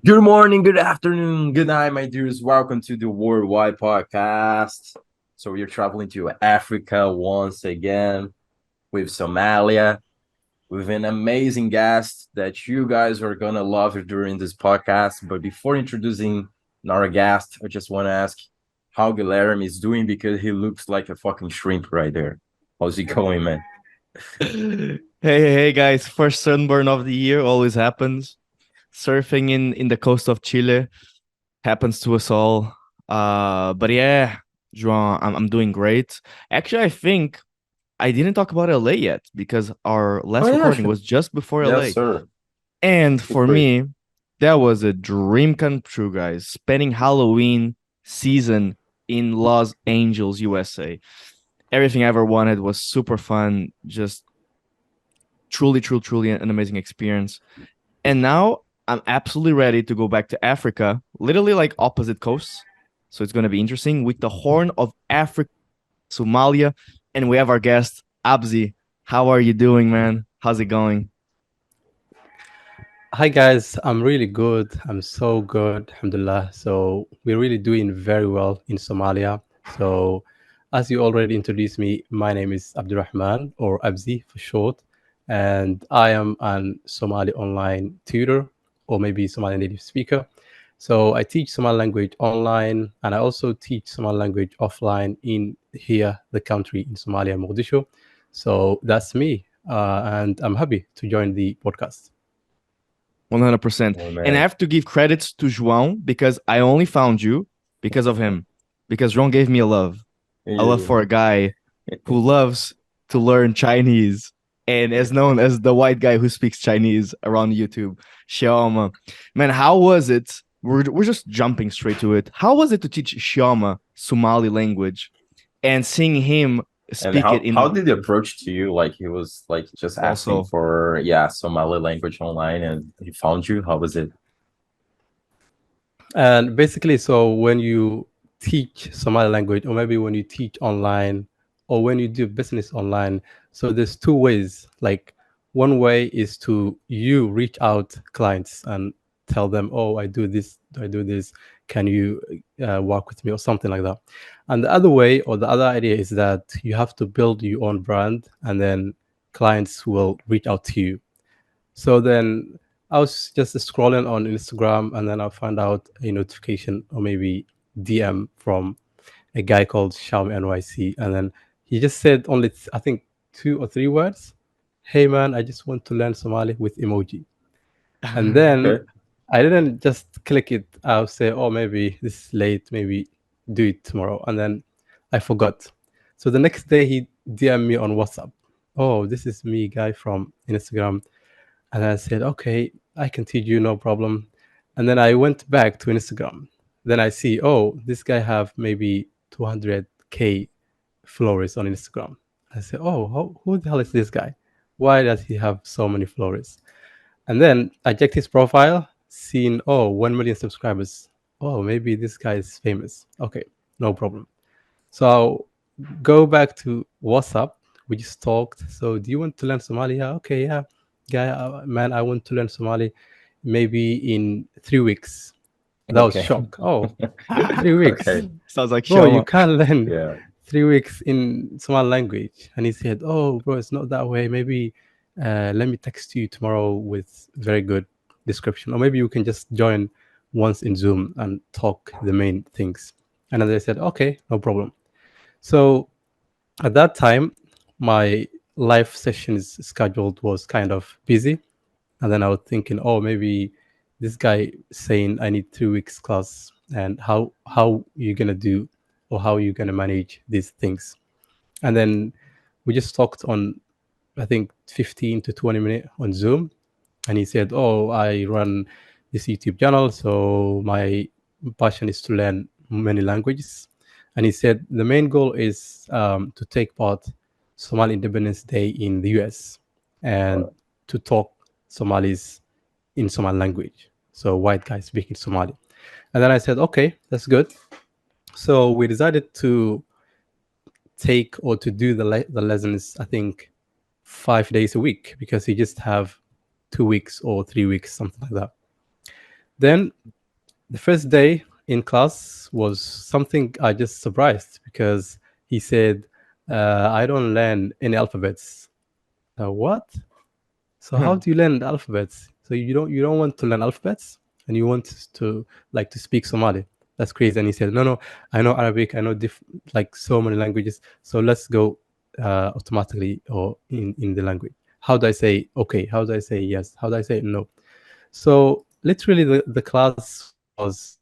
Good morning, good afternoon, good night, my dears. Welcome to the Worldwide Podcast. So we're traveling to Africa once again with Somalia, with an amazing guest that you guys are gonna love during this podcast. But before introducing our guest, I just want to ask how Guilherme is doing because he looks like a fucking shrimp right there. How's he going, man? Hey, guys, first sunburn of the year always happens. Surfing in the coast of Chile happens to us all. But yeah, João, I'm doing great. Actually, I think I didn't talk about LA yet because our Oh last yeah, recording sure. was just before Yes, LA. sir. And Feel for free. me, that was a dream come true, guys. Spending Halloween season in Los Angeles, USA. Everything I ever wanted was super fun. Just truly an amazing experience. And now I'm absolutely ready to go back to Africa, literally like opposite coasts. So it's going to be interesting with the Horn of Africa, Somalia. And we have our guest, Abzi. How are you doing, man? How's it going? Hi guys, I'm really good. I'm so good, alhamdulillah. So we're really doing very well in Somalia. So as you already introduced me, my name is Abdirahman or Abzi for short, and I am an Somali online tutor or maybe Somali native speaker. So I teach Somali language online and I also teach Somali language offline in here, the country in Somalia, Mogadishu. So that's me, and I'm happy to join the podcast. 100%. Oh And I man. have to give credits to João because I only found you because of him. Because João gave me a love Yeah. for a guy who loves to learn Chinese and is known as the white guy who speaks Chinese around YouTube. Xiaoma. Man, how was it? We're just jumping straight to it. How was it to teach Xiaoma Somali language and seeing him And speak it how in did he approach to you? Like he was like just asking also for Somali language online and he found you. How was it? And basically, so when you teach Somali language, or maybe when you teach online, or when you do business online, so there's two ways. Like one way is to you reach out clients and tell them, "Oh, I do this. I do this. Can you work with me?" or something like that. And the other way, or the other idea, is that you have to build your own brand, and then clients will reach out to you. So then I was just scrolling on Instagram and then I found out a notification or maybe DM from a guy called Xiaomanyc. And then he just said only, I think, 2 or 3 words. Hey man, I just want to learn Somali with emoji. And then Okay. I didn't just click it. I'll say, oh, maybe this is late, maybe do it tomorrow. And then I forgot. So the next day he DM'd me on WhatsApp. Oh, this is me, guy from Instagram. And I said, okay, I can teach you, no problem. And then I went back to Instagram. Then I see, oh, this guy have maybe 200K followers on Instagram. I said, oh, who the hell is this guy? Why does he have so many followers? And then I checked his profile, seen, oh, 1 million subscribers. Oh, maybe this guy is famous. Okay, no problem. So I'll go back to WhatsApp. We just talked. So do you want to learn Somali? Yeah, okay, yeah. Guy, man, I want to learn Somali maybe in 3 weeks. That was Okay. shock. Oh, 3 weeks. Okay. sounds like Bro, you Xiaoma. can't learn Yeah. 3 weeks in Somali language. And he said, oh, bro, it's not that way. Maybe let me text you tomorrow with very good description. Or maybe you can just join once in Zoom and talk the main things. And then I said, okay, no problem. So at that time, my live sessions scheduled was kind of busy. And then I was thinking, oh, maybe this guy saying I need 2 weeks class and how you gonna do or how you gonna manage these things. And then we just talked on I think 15 to 20 minutes on Zoom. And he said, oh, I run this YouTube channel, so my passion is to learn many languages. And he said the main goal is to take part Somali Independence Day in the US and to talk Somalis in Somali language. So white guys speaking Somali. And then I said, okay, that's good. So we decided to take or to do the lessons, I think 5 days a week because he just have 2 weeks or 3 weeks, something like that. Then the first day in class was something I just surprised because he said, "I don't learn any alphabets." What? So how do you learn the alphabets? So you don't want to learn alphabets and you want to like to speak Somali. That's crazy. And he said, no, I know Arabic. I know like so many languages. So let's go automatically or in the language. How do I say okay? How do I say yes? How do I say no? So literally the class was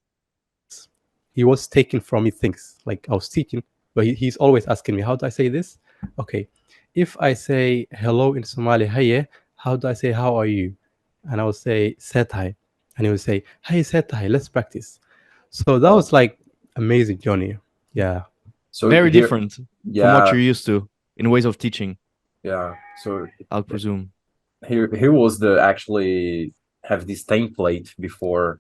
he was taking from me things like I was teaching, but he's always asking me, how do I say this? Okay. If I say hello in Somali, haye, how do I say how are you? And I will say setai. And he will say, hey setai, let's practice. So that Oh, was like amazing journey. Yeah. so Very here, different from what yeah, you're used to in ways of teaching, yeah. So I'll presume. here was the actually have this template before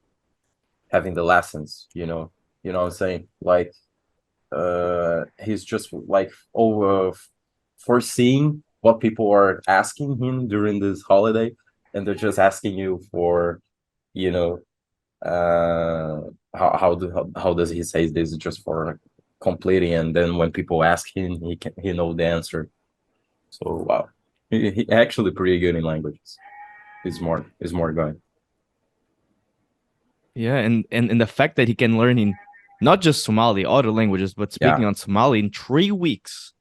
having the lessons. You know what I'm saying? Like, he's just like over foreseeing what people are asking him during this holiday, and they're just asking you for, you know, how does he say this just for completing, and then when people ask him, he know the answer. So wow, he actually pretty good in languages. Is more going. Yeah, and the fact that he can learn in not just Somali, other languages, but Yeah, speaking on Somali in 3 weeks.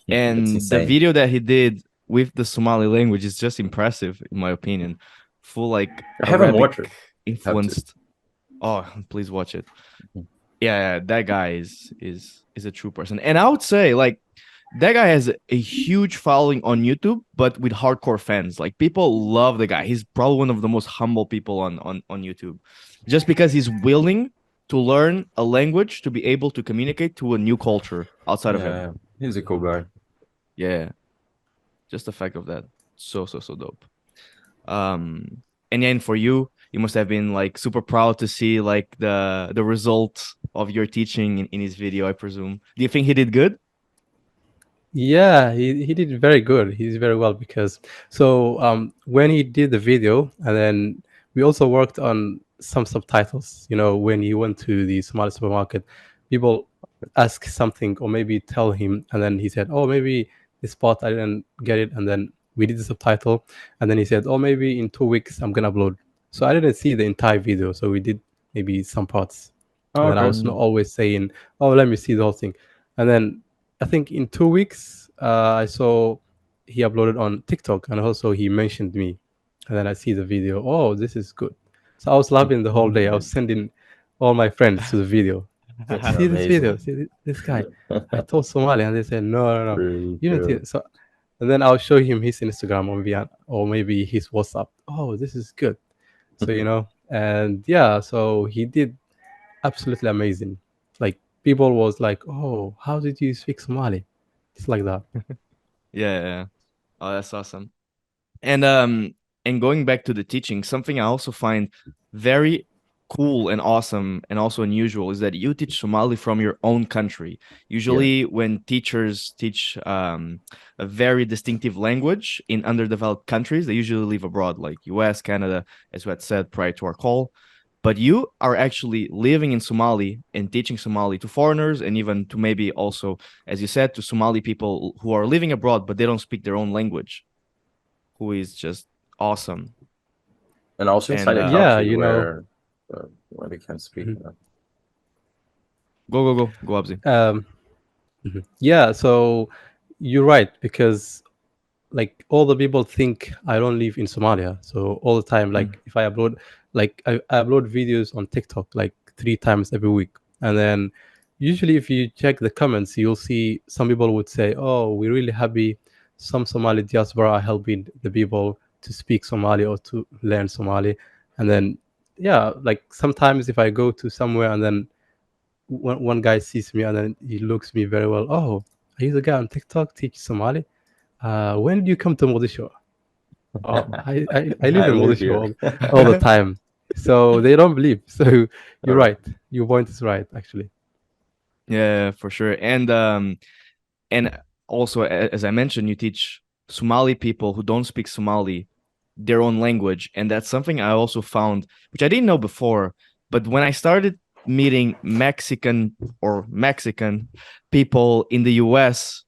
it's And the insane. video that he did with the Somali language is just impressive, in my opinion. Full like I haven't watched Arabic it. Have to. influenced. Oh, please watch it. Yeah, that guy is a true person. And I would say like that guy has a huge following on YouTube, but with hardcore fans. Like people love the guy. He's probably one of the most humble people on YouTube. Just because he's willing to learn a language to be able to communicate to a new culture outside of him. Yeah, he's a cool guy. Yeah, just the fact of that. So dope. And yeah, and for you, you must have been like super proud to see like the result of your teaching in his video, I presume. Do you think he did good? Yeah, he did very good. He did very well because so when he did the video and then we also worked on some subtitles. When he went to the Somali supermarket, people ask something or maybe tell him, and then he said, "Oh, maybe this part I didn't get it," and then we did the subtitle, and then he said, "Oh, maybe in 2 weeks I'm gonna upload." So I didn't see the entire video, so we did maybe some parts, and then I Okay. was not always saying, "Oh, let me see the whole thing," and then I think in 2 weeks, I saw he uploaded on TikTok, and also he mentioned me, and then I see the video. Oh, this is good. So I was laughing the whole day. I was sending all my friends to the video. So see this video, Amazing. see this guy. I told Somali, and they said no, no, no, Pretty you don't see cool. it. So, and then I'll show him his Instagram or maybe his WhatsApp. Oh, this is good. So and yeah, so he did absolutely amazing. Like people was like, "Oh, how did you speak Somali?" It's like that. Yeah, yeah. Oh, that's awesome. And going back to the teaching, something I also find very cool and awesome and also unusual is that you teach Somali from your own country. Yeah. Usually when teachers teach a very distinctive language in underdeveloped countries, they usually live abroad, like US, Canada, as we had said prior to our call. But you are actually living in Somali and teaching Somali to foreigners and even to maybe also, as you said, to Somali people who are living abroad but they don't speak their own language, who is just awesome. And also inside And a Yeah, country where they can speak. mhm. go Abzi. um, yeah. So you're right because like all the people think I don't live in Somalia. So all the time, Mm. like if I upload, like I upload videos on TikTok like 3 times every week, and then usually if you check the comments, you'll see some people would say, "Oh, we're really happy. Some Somali diaspora are helping the people to speak Somali or to learn Somali," and then yeah, like sometimes if I go to somewhere and then one guy sees me and then he looks me very well. Oh, are you the guy on TikTok teach Somali? When did you come to Mogadishu? Oh, I live I in live Mogadishu here. all the time. So they don't believe. So you're Or- right. Your point is right, actually. Yeah, for sure. And also as I mentioned, you teach Somali people who don't speak Somali their own language. And that's something I also found, which I didn't know before. But when I started meeting Mexican people in the US,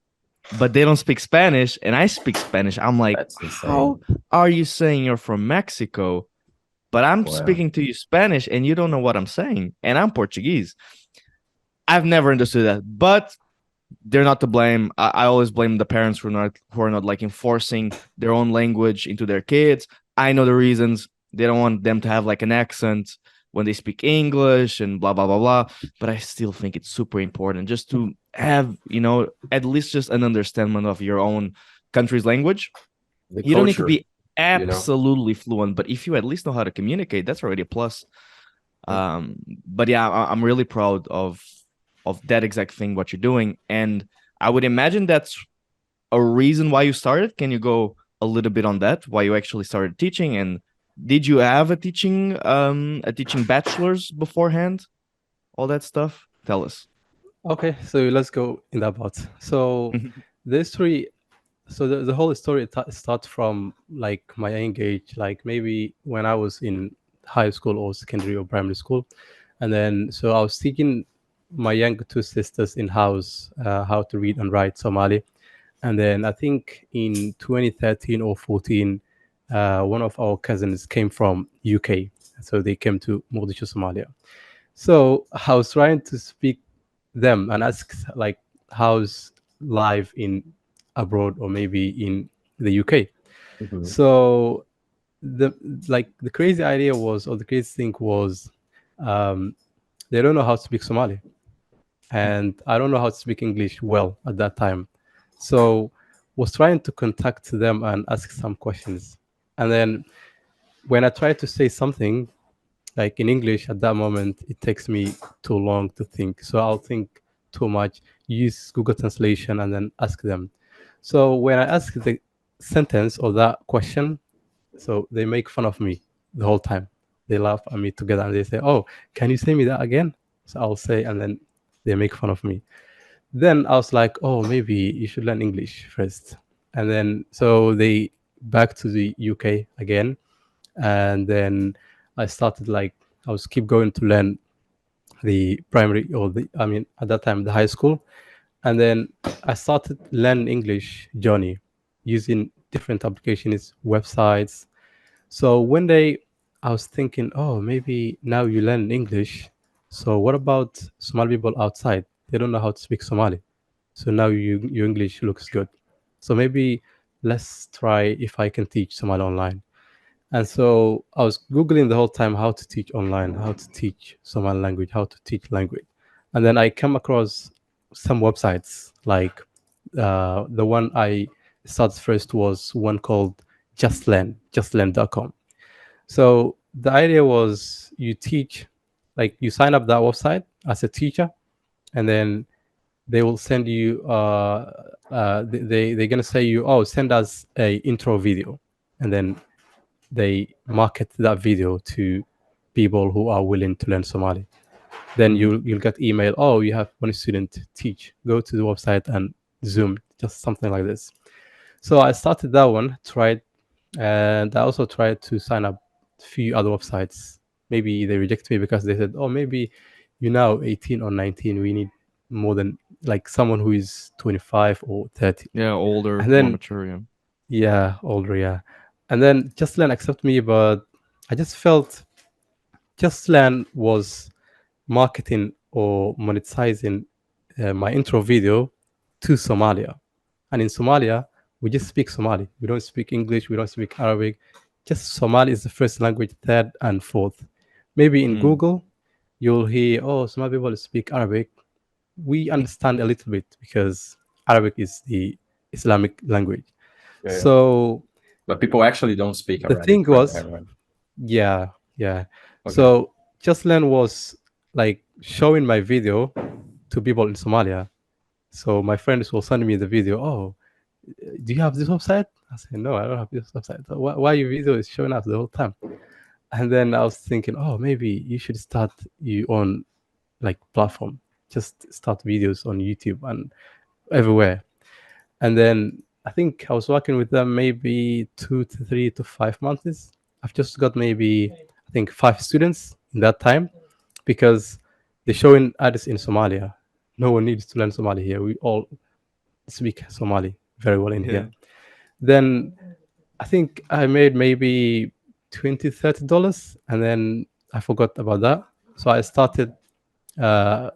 but they don't speak Spanish and I speak Spanish, I'm like, That's how insane. are you saying you're from Mexico? But I'm Wow. speaking to you Spanish and you don't know what I'm saying. And I'm Portuguese. I've never understood that. But they're not to blame. I always blame the parents who are not like enforcing their own language into their kids. I know the reasons. They don't want them to have like an accent when they speak English and blah blah blah blah. But I still think it's super important just to have, at least just an understanding of your own country's language. The You don't need to culture, be you know. absolutely fluent, but if you at least know how to communicate, that's already a plus. Yeah. But yeah, I'm really proud of that exact thing what you're doing, and I would imagine that's a reason why you started. Can you go a little bit on that? Why you actually started teaching, and did you have a teaching bachelor's beforehand? All that stuff. Tell us. Okay, so let's go in that part. So the history, so the whole story starts from like my young age, like maybe when I was in high school or secondary or primary school. And then so I was teaching my younger two sisters in house how to read and write Somali. And then I think in 2013 or 14, one of our cousins came from UK. So they came to Mogadishu, Somalia. So I was trying to speak them and ask like how's life in abroad or maybe in the UK. Mhm. So the the crazy idea was, or the crazy thing was, um, they don't know how to speak Somali, and I don't know how to speak English well at that time. So was trying to contact them and ask some questions, and then when I tried to say something like in English at that moment, it takes me too long to think. So I'll think too much, use Google Translation, and then ask them. So when I ask the sentence or that question, so they make fun of me the whole time. They laugh at me together and they say, "Oh, can you say me that again?" So I'll say, and then they make fun of me. Then I was like, "Oh, maybe you should learn English first." And then so they back to the UK again, and then I started like I was keep going to learn the primary or the I mean at that time the high school, and then I started learning English journey using different applications, websites. So one day I was thinking, oh, maybe now you learn English. So what about Somali people outside? They don't know how to speak Somali. So now your English looks good. So maybe let's try if I can teach Somali online. And so I was Googling the whole time how to teach online, how to teach Somali language, how to teach language. And then I come across some websites like the one I started first was one called justlearn.com. So the idea was you teach, like you sign up that website as a teacher, and then they will send you, they're going to say you, oh, send us a intro video. And then they market that video to people who are willing to learn Somali. Then Mhm. you'll get email, oh, you have one student teach, go to the website and Zoom, just something like this. So I started that one, tried, and I also tried to sign up a few other websites. Maybe they reject me because they said, oh, maybe you're now 18 or 19. We need more than like someone who is 25 or 30. Yeah, older, And more then, mature. Yeah. yeah, older, yeah. And then Justland accept me, but I just felt Justland was marketing or monetizing my intro video to Somalia. And in Somalia, we just speak Somali. We don't speak English. We don't speak Arabic. Just Somali is the first language, third and fourth. Maybe in Mm. Google, you'll hear, oh, Somali people speak Arabic. We understand a little bit because Arabic is the Islamic language. Yeah, yeah. So But people actually don't speak the Arabic thing right was, there, right? yeah, yeah. Okay. So Justland was like showing my video to people in Somalia. So my friends will send me the video. Oh, do you have this website? I said, no, I don't have this website. So why your video is showing up the whole time? And then I was thinking, oh, maybe you should start your own like platform. Just start videos on YouTube and everywhere. And then I think I was working with them maybe 2 to 3 to 5 months. I've just got maybe, I think, 5 students in that time, because they're showing artists in Somalia. No one needs to learn Somali here. We all speak Somali very well in Yeah. here. Then I think I made maybe $20-30, and then I forgot about that. So I started a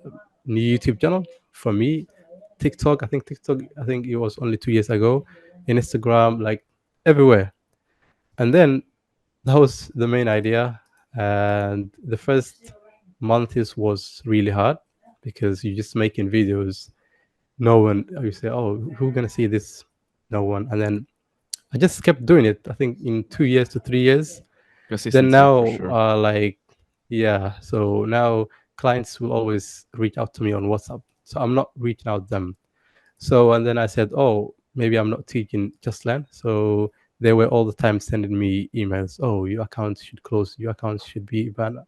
new YouTube channel for me. TikTok, I think it was only 2 years ago. Instagram, like everywhere. And then that was the main idea. And the first month was really hard, because you're just making videos. No one, you say, oh, who's gonna see this? No one. And then I just kept doing it. I think in 2 years to 3 years. Then Consistency for now, sure. like, yeah. So now clients will always reach out to me on WhatsApp. So I'm not reaching out them. So, and then I said, oh, maybe I'm not teaching Just Learn. So they were all the time sending me emails. Oh, your account should close. Your account should be banned.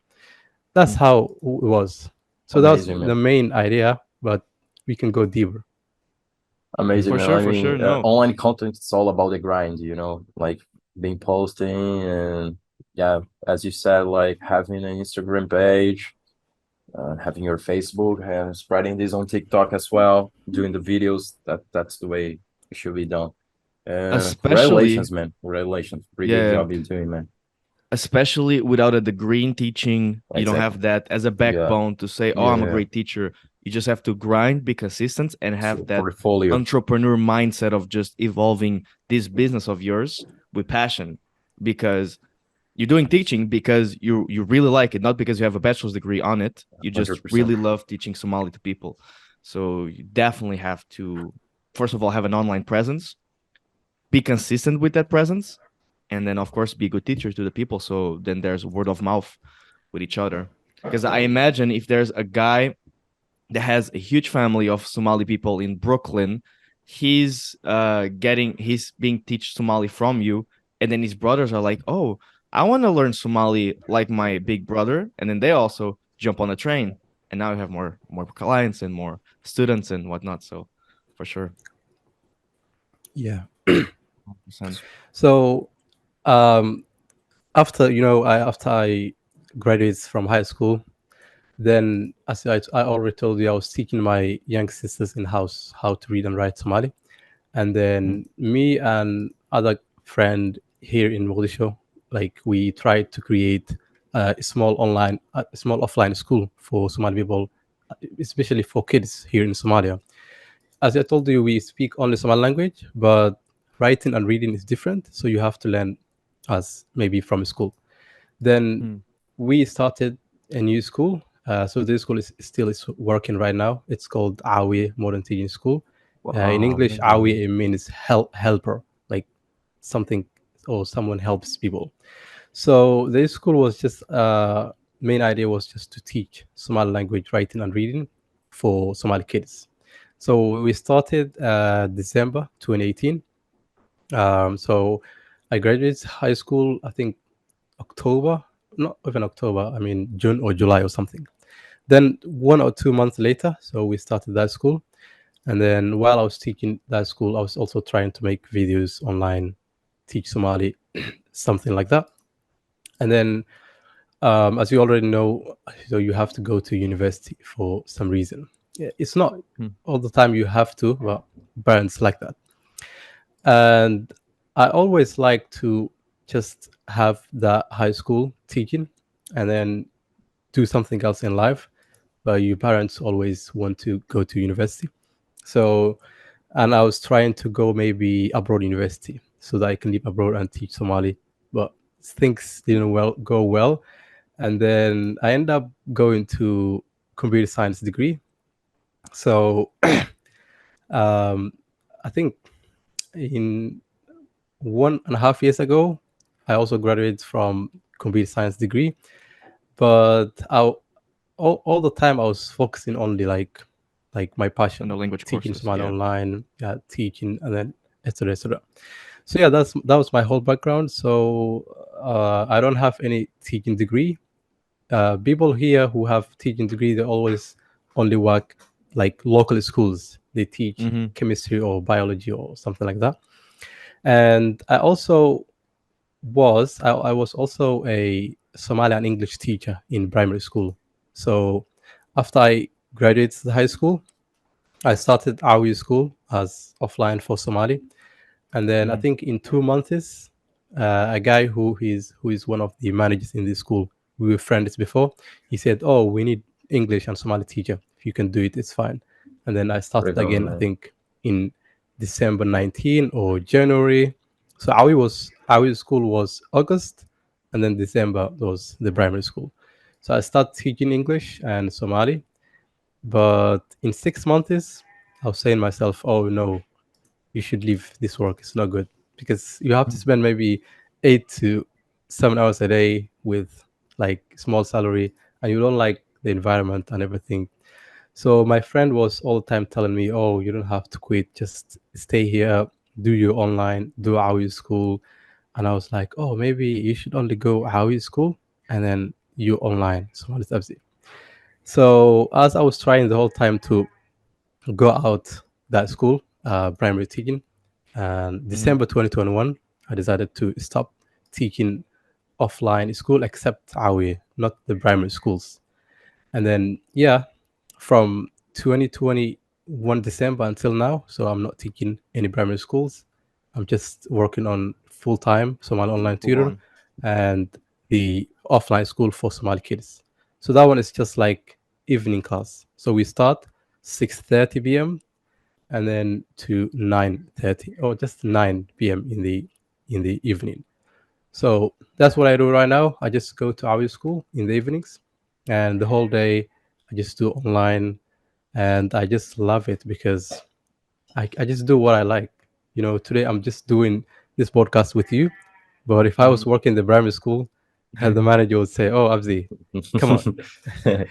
That's Mm. how it was. So that's Amazing, the man. main idea, but we can go deeper. Amazing, For man. sure, I for sure. mean, No. online content is all about the grind, like being posting and yeah, as you said, like having an Instagram page, having your Facebook, and spreading this on TikTok as well, doing the videos. That's the way it should be done. Especially, Congratulations, man. Congratulations. Pretty good yeah, job you're doing, man. especially without a degree in teaching, you don't Exactly. have that as a Yeah. backbone to say, "Oh, Yeah. I'm a Yeah. great teacher." You just have to grind, be consistent, and have So that portfolio. entrepreneur mindset of just evolving this business of yours with passion. Because you're doing teaching because you really like it, not because you have a bachelor's degree on it. You just 100%. really love teaching Somali to people. So you definitely have to, first of all, have an online presence, be consistent with that presence, and then of course be good teachers to the people. So then there's word of mouth with each other. Because I imagine if there's a guy that has a huge family of Somali people in Brooklyn, he's being teach Somali from you, and then his brothers are like, oh, I want to learn Somali like my big brother, and then they also jump on the train, and now you have more clients and more students and whatnot. So for sure, Yeah. 100%. So um, after after I graduated from high school, then as I already told you, I was teaching my young sisters in house how to read and write Somali, and then me and other friend here in Mogadishu, like we tried to create a small offline school for Somali people, especially for kids here in Somalia. As I told you, we speak only Somali language, but writing and reading is different, so you have to learn as maybe from school. Then Mm. we started a new school. So this school is working right now. It's called Awi Modern Teaching School. In Wow, English, amazing, man. Awi, it means helper, like something or someone helps people. So this school was just main idea was just to teach Somali language, writing and reading for Somali kids. So we started December 2018. So I graduated high school, I think October, not even October, I mean June or July or something. Then 1 or 2 months later, so we started that school. And then while I was teaching that school, I was also trying to make videos online, teach Somali, something like that. And then, as you already know, so you have to go to university for some reason. Yeah, it's not Mm. all the time you have to, but parents like that. And I always like to just have that high school teaching and then do something else in life. But your parents always want to go to university. So, and I was trying to go maybe abroad university so that I can live abroad and teach Somali. But things didn't go well. And then I ended up going to computer science degree. So um, I think in 1.5 years ago, I also graduated from computer science degree. But all the time I was focusing only like my And passion, the language teaching courses, Somali yeah. online, yeah, teaching, and then etc. etc. So yeah, that was my whole background. So I don't have any teaching degree. People here who have teaching degree, they always only work like local schools. They teach Mm-hmm. chemistry or biology or something like that. And I was also a Somali and English teacher in primary school. So after I graduated the high school, I started Awi school as offline for Somali, and then I Mm, think in 2 months, a guy who is one of the managers in this school, we were friends before. He said, "Oh, we need English and Somali teacher. If you can do it, it's fine." And then I started Right on, again. I man. think in December 19 or January. So Awi school was August, and then December was the primary school. So I started teaching English and Somali, but in 6 months, I was saying myself, "Oh no, you should leave this work. It's not good because you have to spend maybe 8 to 7 hours a day with like small salary, and you don't like the environment and everything." So my friend was all the time telling me, "Oh, you don't have to quit. Just stay here, do your online, do Awi school." And I was like, "Oh, maybe you should only go Awi school and then you online." So it's Abzi. So as I was trying the whole time to go out that school, primary teaching. And mm, December 2021, I decided to stop teaching offline school except Awi, not the primary schools. And then, yeah, from 2021 December until now, so I'm not teaching any primary schools. I'm just working on full time Somali online full tutor on. and the offline school for Somali kids. So that one is just like evening class. So we start 6:30 p.m. and then to 9:30 or just 9 p.m. in the evening. So that's what I do right now. I just go to our school in the evenings, and the whole day I just do online, and I just love it because I just do what I like. You know, today I'm just doing this podcast with you, but if I was Mhm. working in the primary school, the manager would say, "Oh, Abzi, come on,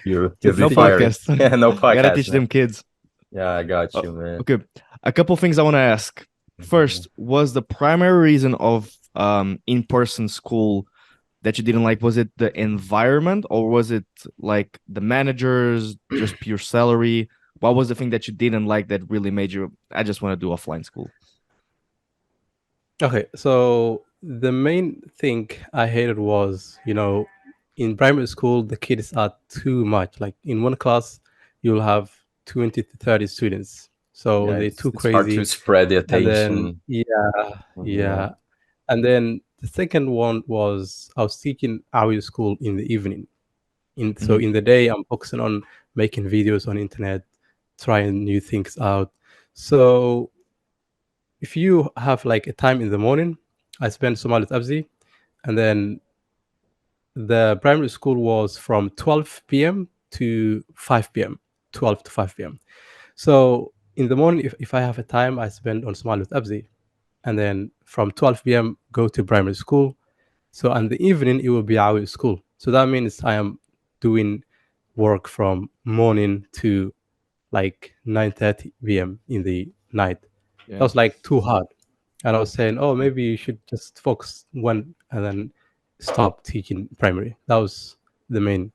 You'll just be No teach." fired. podcast. No I gotta podcast, teach man. them kids. Yeah, I got Uh, you, man. okay, a couple things I want to ask. Mhm. First, was the primary reason of in-person school that you didn't like, was it the environment or was it like the managers, just pure salary? What was the thing that you didn't like that really made you, I just want to do offline school? Okay, so the main thing I hated was, in primary school, the kids are too much. Like in one class, you'll have 20 to 30 students. So Yeah, they're too it's hard to crazy. spread the And then, attention. yeah, Yeah. yeah. And then the second one was I was teaching our school in the evening. So Mhm. in the day, I'm focusing on making videos on internet, trying new things out. So if you have like a time in the morning, I spend Somali Abzi, and then the primary school was from 12 p.m. to 5 p.m. 12 to 5 p.m. So in the morning, if I have a time, I spend on Somali with Abzi, and then from 12 p.m. go to primary school. So in the evening, it will be our school. So that means I am doing work from morning to like 9:30 p.m. in the night. That Yeah. was like too hard. And I was saying, oh, maybe you should just focus one and then stop teaching primary. That was the main.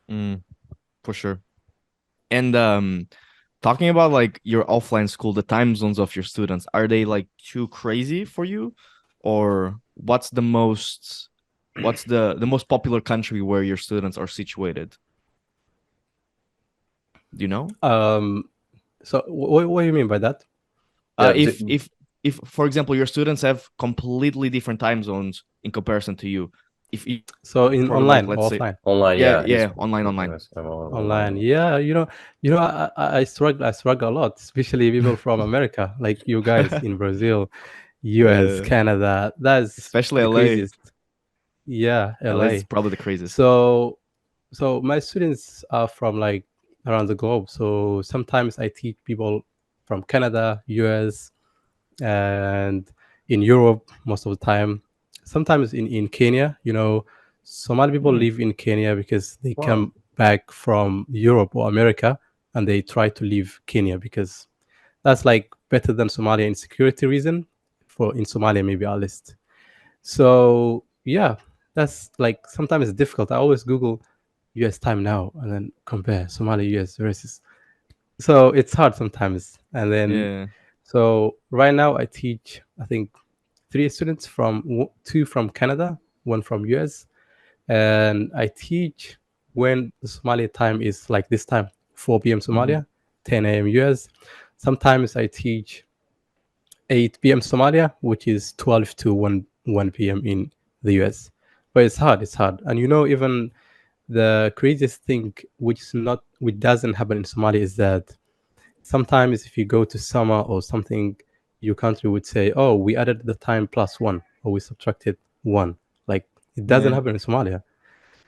Mm, for sure. And talking about like your offline school, the time zones of your students, are they like too crazy for you? Or what's the most popular country where your students are situated? Do you know? Um, so what do you mean by that? Yeah. If for example your students have completely different time zones in comparison to you, if you So in for like online let's or say, offline? Online, yeah, yeah. yeah, online. Yes, I'm Online, online. yeah. I struggle. I struggle a lot, especially people from America, like you guys in Brazil, U.S., Yeah, Canada. That's especially the LA. craziest. Yeah, LA is LA. probably the craziest. So my students are from like around the globe. So sometimes I teach people from Canada, US, and in Europe most of the time. Sometimes in Kenya, Somali people Hmm, live in Kenya because they Wow. come back from Europe or America and they try to leave Kenya because that's like better than Somalia in security reason. For in Somalia, maybe at least. So yeah, that's like sometimes it's difficult. I always Google US time now and then compare Somali US versus. So it's hard sometimes. And then yeah. So right now I teach, I think, three students two from Canada, one from US, and I teach when the Somali time is like this time, 4 p.m. Mhm. Somalia, 10 a.m. US. Sometimes I teach 8 p.m. Somalia, which is 12 to 1 p.m. in the US. But it's hard. It's hard. And even the craziest thing, which doesn't happen in Somalia, is that sometimes if you go to summer or something, your country would say, "Oh, we added the time plus one, or we subtracted one." Like it doesn't Yeah. happen in Somalia.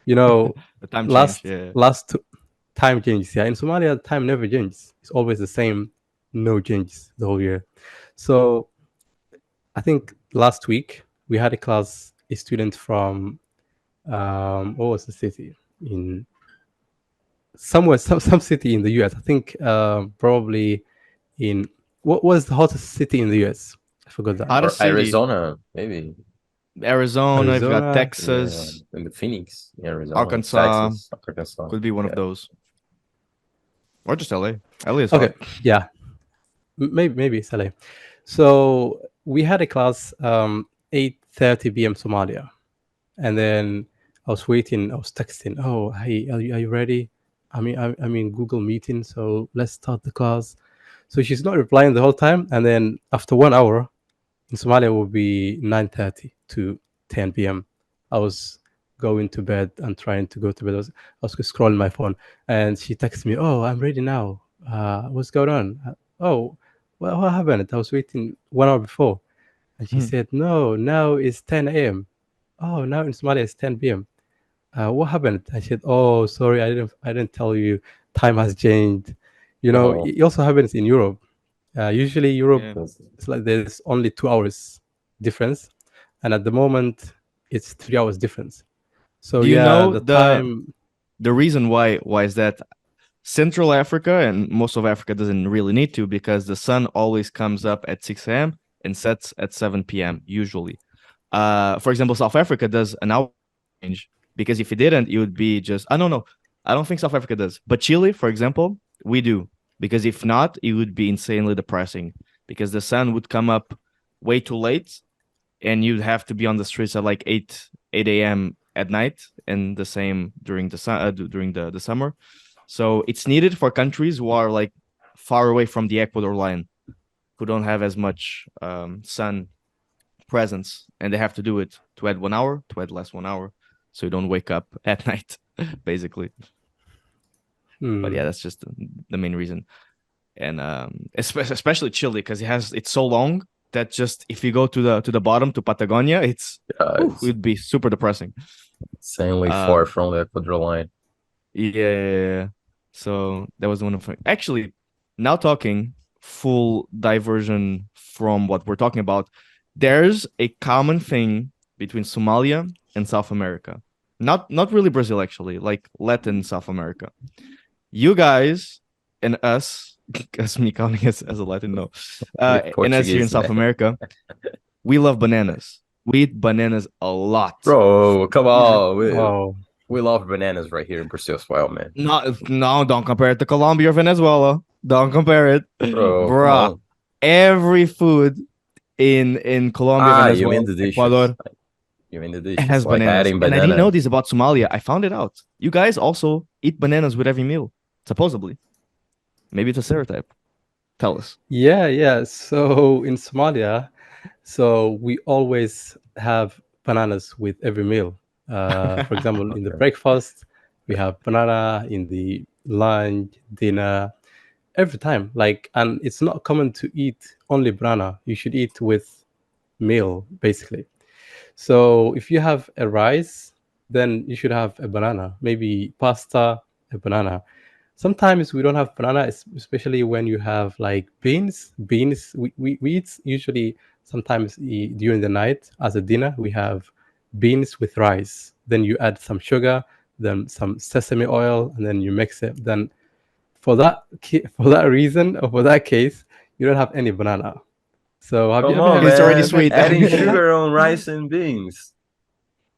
You know, The time change. last Yeah. last time changes. Yeah, in Somalia, time never changes. It's always the same, no changes the whole year. So I think last week we had a class, a student from what was the city in somewhere, some city in the US. I think probably in what was the hottest city in the US? I forgot that. Hottest Or city, Arizona, maybe. Arizona. You've got Arizona. Yeah, Texas, in the Phoenix, Arizona, Arkansas. Texas, Arkansas. Could be one of Yeah. those, or just LA. LA is Okay, hot. yeah, maybe it's LA. So we had a class 8:30 p.m. Somalia, and then I was waiting. I was texting. Oh, hey, are you ready? I mean Google meeting. So let's start the class. So she's not replying the whole time, and then after 1 hour in Somalia will be 9:30 to 10 p.m. I was going to bed and trying to go to bed. I was scrolling my phone, and she texted me, "Oh, I'm ready now. What's going on? Oh, what happened? I was waiting 1 hour before." And she Mhm. said, "No, now it's 10 a.m. Oh, now in Somalia it's 10 p.m. What happened?" I said, "Oh, sorry, I didn't tell you. Time has changed. Oh, It also happens in Europe. Usually Europe, Yeah. that's- it's like there's only 2 hours difference, and at the moment it's 3 hours difference. So Do you yeah, know the time. the reason why is that Central Africa and most of Africa doesn't really need to because the sun always comes up at 6 a.m. and sets at 7 p.m. usually. For example, South Africa does an hour change because if it didn't, it would be just I don't know. I don't think South Africa does, but Chile, for example, we do because if not, it would be insanely depressing because the sun would come up way too late and you'd have to be on the streets at like 8 a.m. at night and the same during during the summer. So it's needed for countries who are like far away from the equator line, who don't have as much sun presence, and they have to do it to add 1 hour, to add less 1 hour, so you don't wake up at night, basically. But Hmm. yeah, that's just the main reason. And especially Chile, because it's so long that just if you go to the bottom to Patagonia, yeah, it it's would be super depressing. insanely far Um, from the Ecuador line. Yeah. So that was one of the actually now talking full diversion from what we're talking about. There's a common thing between Somalia and South America. Not really Brazil actually, like Latin South America. You guys and us, as me counting as a Latin, no. You're And us here in Portuguese, South man. America, we love bananas. We eat bananas a lot. Bro, come on. Oh, We love bananas right here in Brazil as well, man. No, no, don't compare it to Colombia or Venezuela. Don't compare it, Bro, come bruh. on. Every food in Colombia, Ah, you Venezuela, mean the dishes. Ecuador You mean the dishes, has like bananas, adding and I didn't know banana. this about Somalia. I found it out. You guys also eat bananas with every meal, supposedly. Maybe it's a stereotype. Tell us. yeah, yeah. So in Somalia, so we always have bananas with every meal. For example, in the Okay. breakfast, we have banana. In the lunch, dinner, every time. Like, and it's not common to eat only banana. You should eat with meal, basically. So if you have a rice, then you should have a banana, maybe pasta, a banana. Sometimes we don't have banana, especially when you have like beans. Beans, we eat usually sometimes during the night as a dinner. We have beans with rice. Then you add some sugar, then some sesame oil, and then you mix it. Then for that reason or for that case, you don't have any banana. So have you Come ever on, had Because it's already man. had sweet. Adding banana? sugar on rice and beans.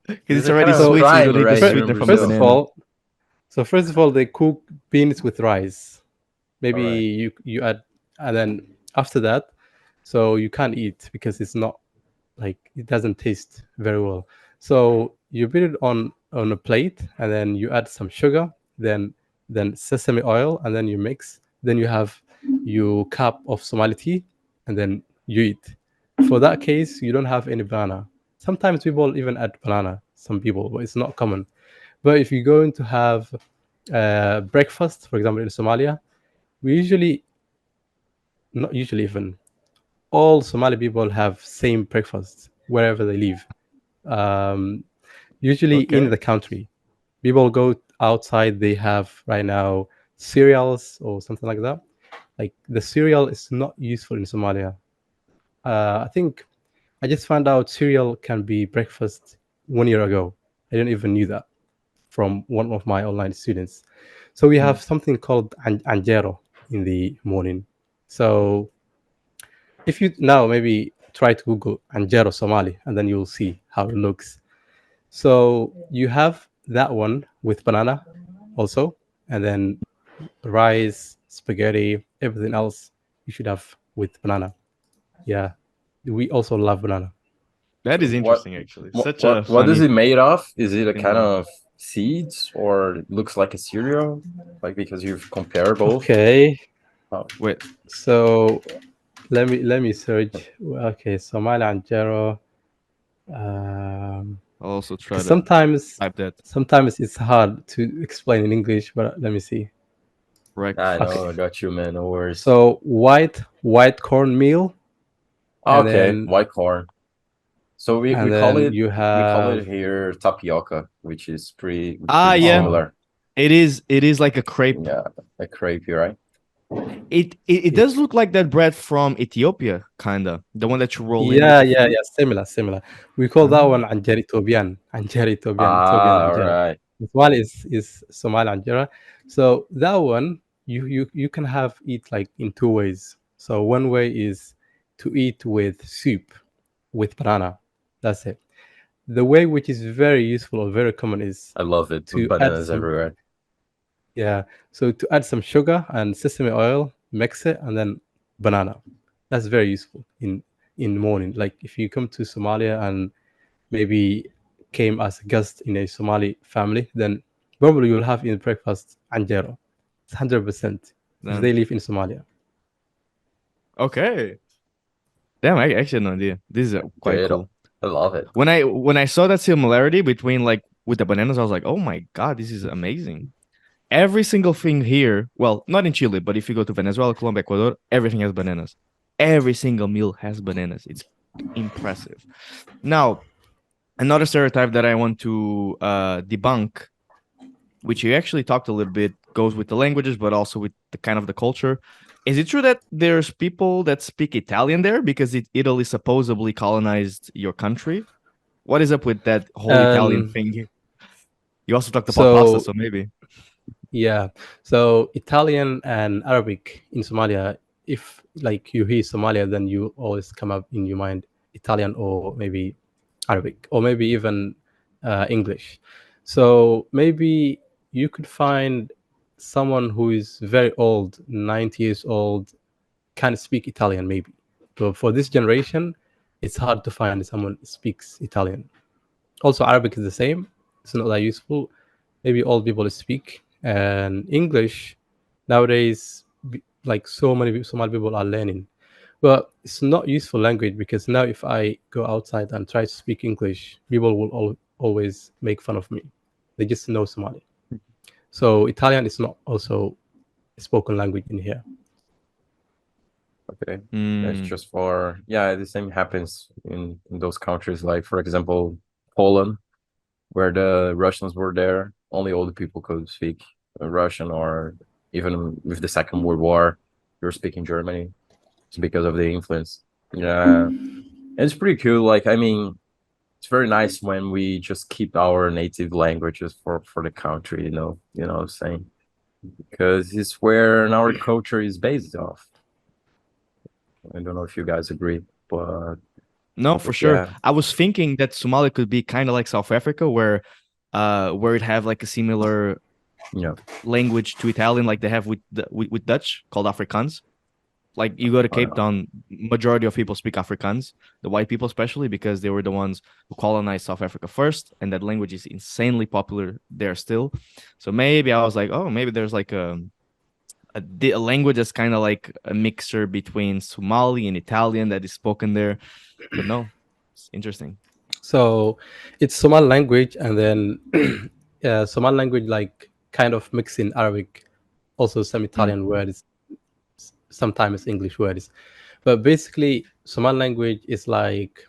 Because This is it's a kind already of So sweet, so you don't crime need the right fir- here in sweetener from the first of Brazil. banana. all, they cook beans with rice. All Maybe right. you add, and then after that, so you can't eat because it's not like it doesn't taste very well. So you put it on a plate, and then you add some sugar, then sesame oil, and then you mix. Then you have your cup of Somali tea, and then you eat. For that case, you don't have any banana. Sometimes people even add banana. Some people, but it's not common. But if you're going to have breakfast, for example, in Somalia, we usually, not usually even, all Somali people have same breakfast wherever they live. Um, Usually in Okay. the country, people go outside. They have right now cereals or something like that. Like the cereal is not useful in Somalia. I think I just found out cereal can be breakfast 1 year ago. I didn't even knew that from one of my online students. So we Mm. have something called anjero in the morning. So if you now maybe try to Google anjero Somali, and then you'll see how it looks. So you have that one with banana also, and then rice, spaghetti, everything else you should have with banana. Yeah, we also love banana. That is So what interesting, actually. what Such a what what is funny it made of? Is it a thing to kind learn. of seeds or it looks like a cereal? Like because you've compared both. Okay, Oh, Wait, so let me search. Okay, Somali Anjero. Um, I'll also try because to sometimes type that. sometimes it's hard to explain in English, but let me see. I Okay, know, I got you, man. No worries. so white cornmeal, and Okay, then white corn. So we, and we call then it you we call have it here tapioca, which is Ah, pretty yeah. oh similar. It is like a crepe. Yeah, a crepe, right? It does it's look like that bread from Ethiopia, kinda. The one that you roll in with yeah, the yeah, fruit. yeah, similar. We call that Ah, one anjeri Tobian, Ethiopian Ah, all anjera. right. This one is Somali anjera. So that one you can have eat like in two ways. So one way is to eat with soup with banana. That's it. The way which is very useful or very common is I love it. to add Bananas some, everywhere. yeah. So to add some sugar and sesame oil, mix it, and then banana. That's very useful in the morning. Like if you come to Somalia and maybe came as a guest in a Somali family, then probably you'll have in breakfast anjero. It's 100% if then they live in Somalia. okay. Damn, I actually had no idea. This is quite Great. cool. I love it. When I saw that similarity between like with the bananas, I was like, oh my god, this is amazing. Every single thing here, well, not in Chile, but if you go to Venezuela, Colombia, Ecuador, everything has bananas. Every single meal has bananas. It's impressive. Now, another stereotype that I want to debunk, which you actually talked a little bit, goes with the languages, but also with the kind of the culture. Is it true that there's people that speak Italian there because Italy supposedly colonized your country? What is up with that whole Italian Um, thing? You also talked about pasta, so so maybe. yeah, so Italian and Arabic in Somalia. If like you hear Somalia, then you always come up in your mind Italian or maybe Arabic or maybe even English. So maybe you could find someone who is very old, 90 years old, can speak Italian maybe. But for this generation, it's hard to find someone who speaks Italian. Also, Arabic is the same. It's not that useful. Maybe all people speak. And English nowadays, like so many Somali people are learning. But it's not useful language because now if I go outside and try to speak English, people will always make fun of me. They just know Somali. So Italian is not also a spoken language in here. Okay. That's Mm, just for yeah, the same happens in those countries, like for example, Poland, where the Russians were there, only old people could speak Russian, or even with the Second World War, they were speaking Germany. It's because of the influence. Yeah. And it's pretty cool. Like, I mean, it's very nice when we just keep our native languages for the country, you know what I'm saying? Because it's where our culture is based off. I don't know if you guys agree, no, for but sure. yeah, I was thinking that Somalia could be kind of like South Africa, where it have like a similar you know, language to Italian, like they have with with Dutch called Afrikaans. Like you go to Cape Wow. Town, majority of people speak Afrikaans, the white people especially, because they were the ones who colonized South Africa first, and that language is insanely popular there still. So maybe I was like, oh, maybe there's like a language that's kind of like a mixture between Somali and Italian that is spoken there. But no, it's interesting. So it's Somali language, and then Somali language like kind of mixing Arabic, also some Mm, Italian words, sometimes English words. But basically, Somali language is like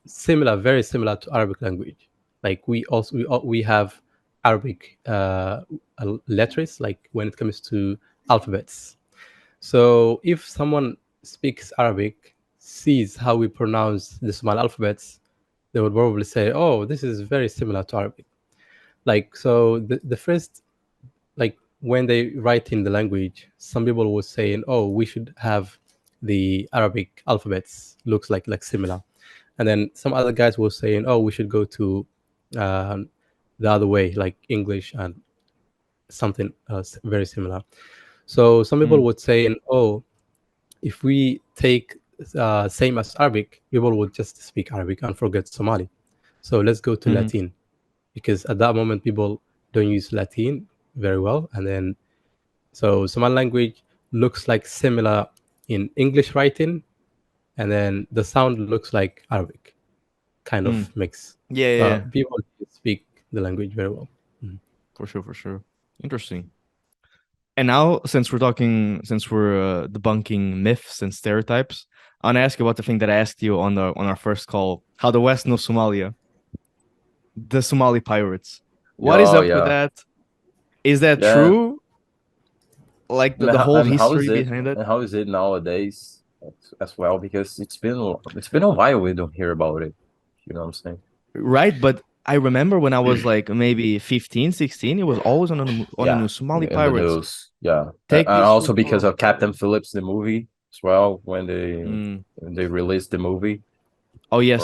similar, very similar to Arabic language. Like we have Arabic letters, like when it comes to alphabets. So if someone speaks Arabic, sees how we pronounce the Somali alphabets, they would probably say, "Oh, this is very similar to Arabic." Like so, the first like when they write in the language, some people were saying, "Oh, we should have the Arabic alphabets looks like similar," and then some other guys were saying, "Oh, we should go to um, the other way, like English and something very similar." So some people mm, would saying, "Oh, if we take same as Arabic, people would just speak Arabic and forget Somali. So let's go to mhm, Latin because at that moment people don't use Latin very well, and then so Somali language looks like similar in English writing, and then the sound looks like Arabic, kind of mm. mix. Yeah, yeah, yeah, But people speak the language very well. Mhm. for sure, for sure. Interesting. And now, since we're debunking myths and stereotypes, I want to ask you about the thing that I asked you on our first call: how the West knows Somalia, the Somali pirates. What is Yeah, up with yeah, that? Is that yeah. true? Like the whole And how history is it? behind it? And how is it nowadays as well? Because it's been a while we don't hear about it. You know what I'm saying? Right, but I remember when I was like maybe 15, 16, it was always on the Yeah, news. Somali in the pirates news. Yeah, take and this also food. because Oh. of Captain Phillips, the movie as well. Mm. When they released the movie, Oh or yes.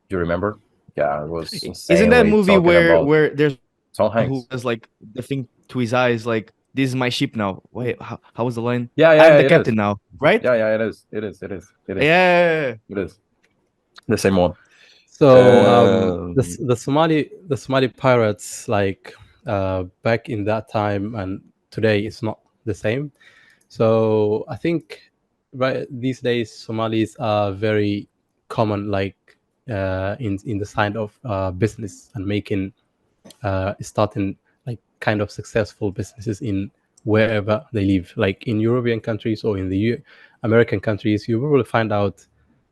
do you remember? Yeah, it was Isn't that insanely movie talking about where there's Tom who Hanks. has like the thing to his eyes like this is my ship now. Wait, how was the line? Yeah, I'm yeah, the it captain is. now, right? Yeah, yeah, it is. It is. It is. It is. Yeah. It is the same one. So Um, the Somali pirates like back in that time and today it's not the same. So I think right these days Somalis are very common, like in the side of business and making starting like kind of successful businesses in wherever they live, like in European countries or in the American countries. You will find out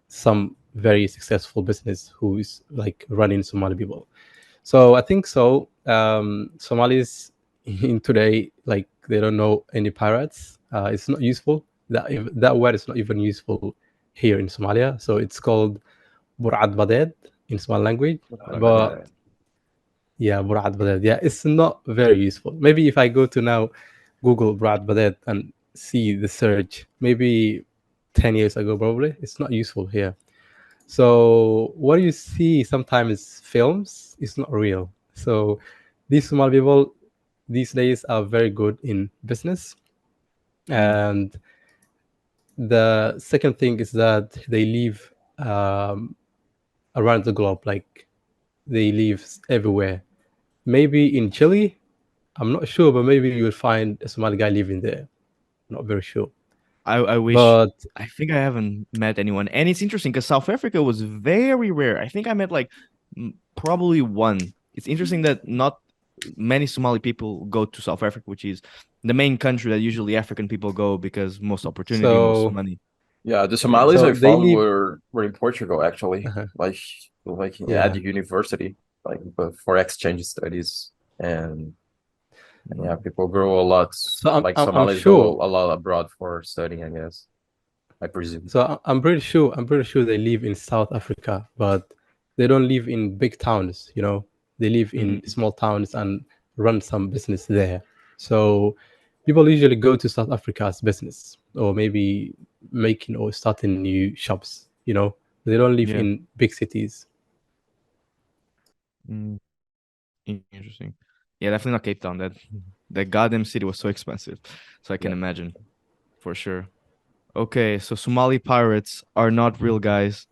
some very successful business who is like running Somali people. So I think so. Somalis in today, like they don't know any pirates. It's not useful. That word is not even useful here in Somalia. So it's called Burad Baded in Somali language. But yeah, Burad Baded. Yeah, it's not very useful. Maybe if I go to now Google Burad Baded and see the search, maybe 10 years ago, probably, it's not useful here. So what you see sometimes films is not real. So these small people these days are very good in business. Mm. And the second thing is that they live around the globe, like they live everywhere. Maybe in Chile, I'm not sure, but maybe you will find a Somali guy living there. Not very sure. I wish. But I think I haven't met anyone, and it's interesting because South Africa was very rare. I think I met like probably one. It's interesting that not many Somali people go to South Africa, which is the main country that usually African people go because most opportunity, most so money. yeah, the Yeah. Somalis so I they found live. were in Portugal actually, uh like at Yeah. the university, like but for exchange studies, and yeah, people go a lot. So I'm, Like I'm I'm Somalis go sure. a lot abroad for studying, I guess. I presume. So I'm pretty sure. I'm pretty sure they live in South Africa, but they don't live in big towns. They live in Mm. small towns and run some business there. So people usually go to South Africa as business, or maybe making or starting new shops. They don't live Yeah. in big cities. Mm. Interesting. Yeah, definitely not Cape Town. That goddamn city was so expensive, so I can Yeah. imagine for sure. Okay, so Somali pirates are not real guys.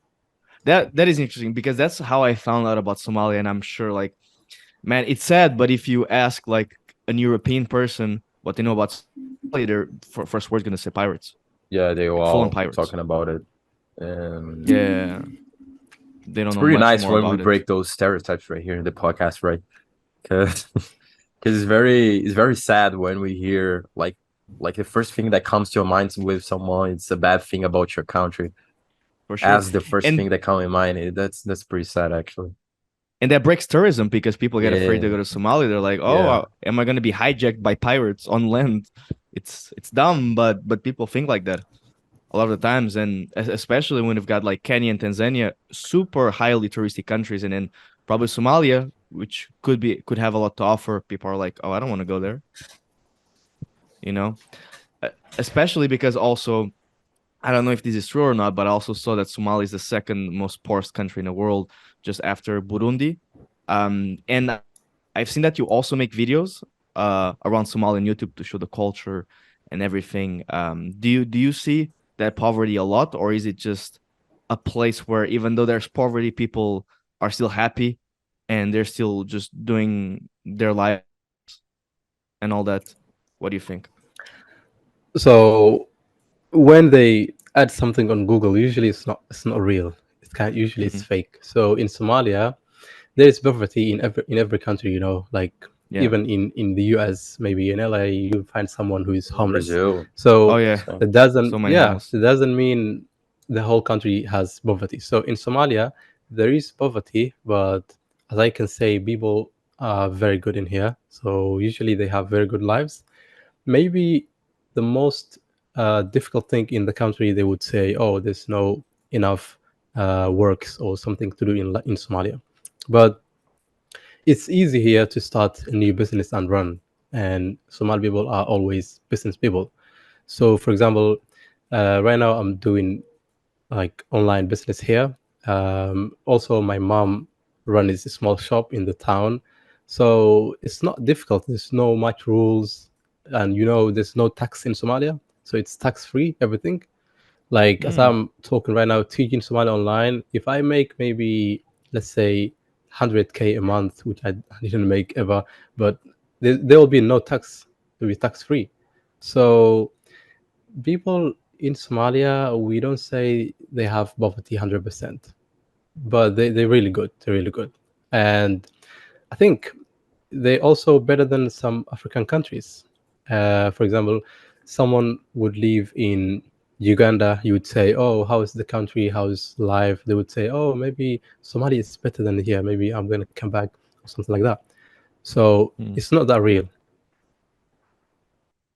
That is interesting because that's how I found out about Somalia, and I'm sure like man, it's sad, but if you ask like an European person what they know about Somalia, their first word's gonna say pirates, Yeah, they were like full on all pirates. talking about it. And Yeah, they don't it's know pretty much nice more when we about it break those stereotypes right here in the podcast, right? Because it's very sad when we hear like the first thing that comes to your mind with someone, it's a bad thing about your country for sure. as the first And thing that come in mind. That's pretty sad actually. and that breaks tourism because people get afraid to Yeah, go to Somalia. They're like, "Oh, yeah. am I going to be hijacked by pirates on land?" It's dumb, but people think like that a lot of the times, and especially when we've got like Kenya and Tanzania, super highly touristy countries, and then probably Somalia, which could have a lot to offer. People are like, "Oh, I don't want to go there," you know. Especially because also I don't know if this is true or not, but I also saw that Somalia is the second most poorest country in the world, just after Burundi. And I've seen that you also make videos around Somalia on YouTube to show the culture and everything. Do you see that poverty a lot, or is it just a place where even though there's poverty, people are still happy and they're still just doing their lives and all that? What do you think? So when they add something on Google, usually it's not real. It's kind usually it's Mhm. fake. So in Somalia, there is poverty in every country. Like Yeah. even in the US, maybe in LA, you find someone who is homeless. Brazil. Oh So yeah. So that doesn't So many yeah, homeless. that doesn't mean the whole country has poverty. So in Somalia, there is poverty, but as I can say, people are very good in here. So usually they have very good lives. Maybe the most difficult thing in the country, they would say, oh, there's no enough works or something to do in Somalia. But it's easy here to start a new business and run. And Somali people are always business people. So, for example, right now I'm doing like online business here. Also, my mom runs a small shop in the town, so it's not difficult. There's no much rules, and there's no tax in Somalia, so it's tax free everything. Like as Mm. I'm talking right now, teaching Somali online, if I make maybe let's say 100K a month, which I didn't make ever, but there will be no tax. It will be tax free. So people in Somalia, we don't say they have poverty 100%, but they're really good. They're really good. And I think they're also better than some African countries. For example, someone would live in Uganda, you would say, oh, how is the country? How's life? They would say, oh, maybe Somalia is better than here. Maybe I'm going to come back or something like that. So Mm. it's not that real.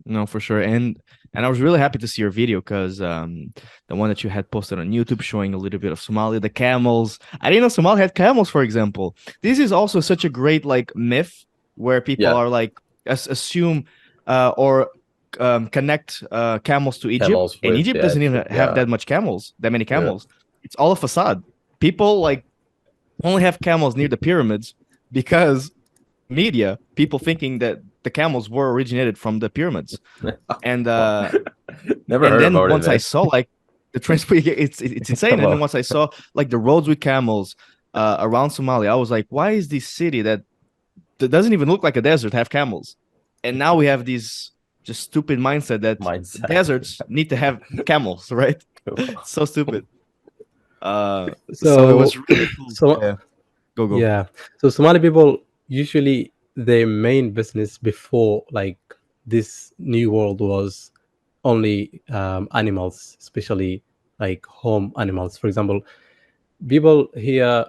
No, for sure. And I was really happy to see your video because the one that you had posted on YouTube showing a little bit of Somalia, the camels. I didn't know Somalia had camels, for example. This is also such a great like myth where people yeah, are like assume or connect camels to Egypt, camels and with Egypt the doesn't even Africa. have Yeah, that many yeah. camels. It's all a facade. People like only have camels near the pyramids because media, people thinking that the camels were originated from the pyramids and Wow. uh Never and heard then about it, once I man. saw like the transport, it's insane. And then Wow. once I saw like the roads with camels around Somalia, I was like, why is this city that doesn't even look like a desert have camels? And now we have this just stupid mindset that Mindset. deserts need to have camels, right? So stupid. So it So, was really cool. so Yeah, go. yeah. So Somali people usually their main business before like this new world was only animals, especially like home animals. For example, people here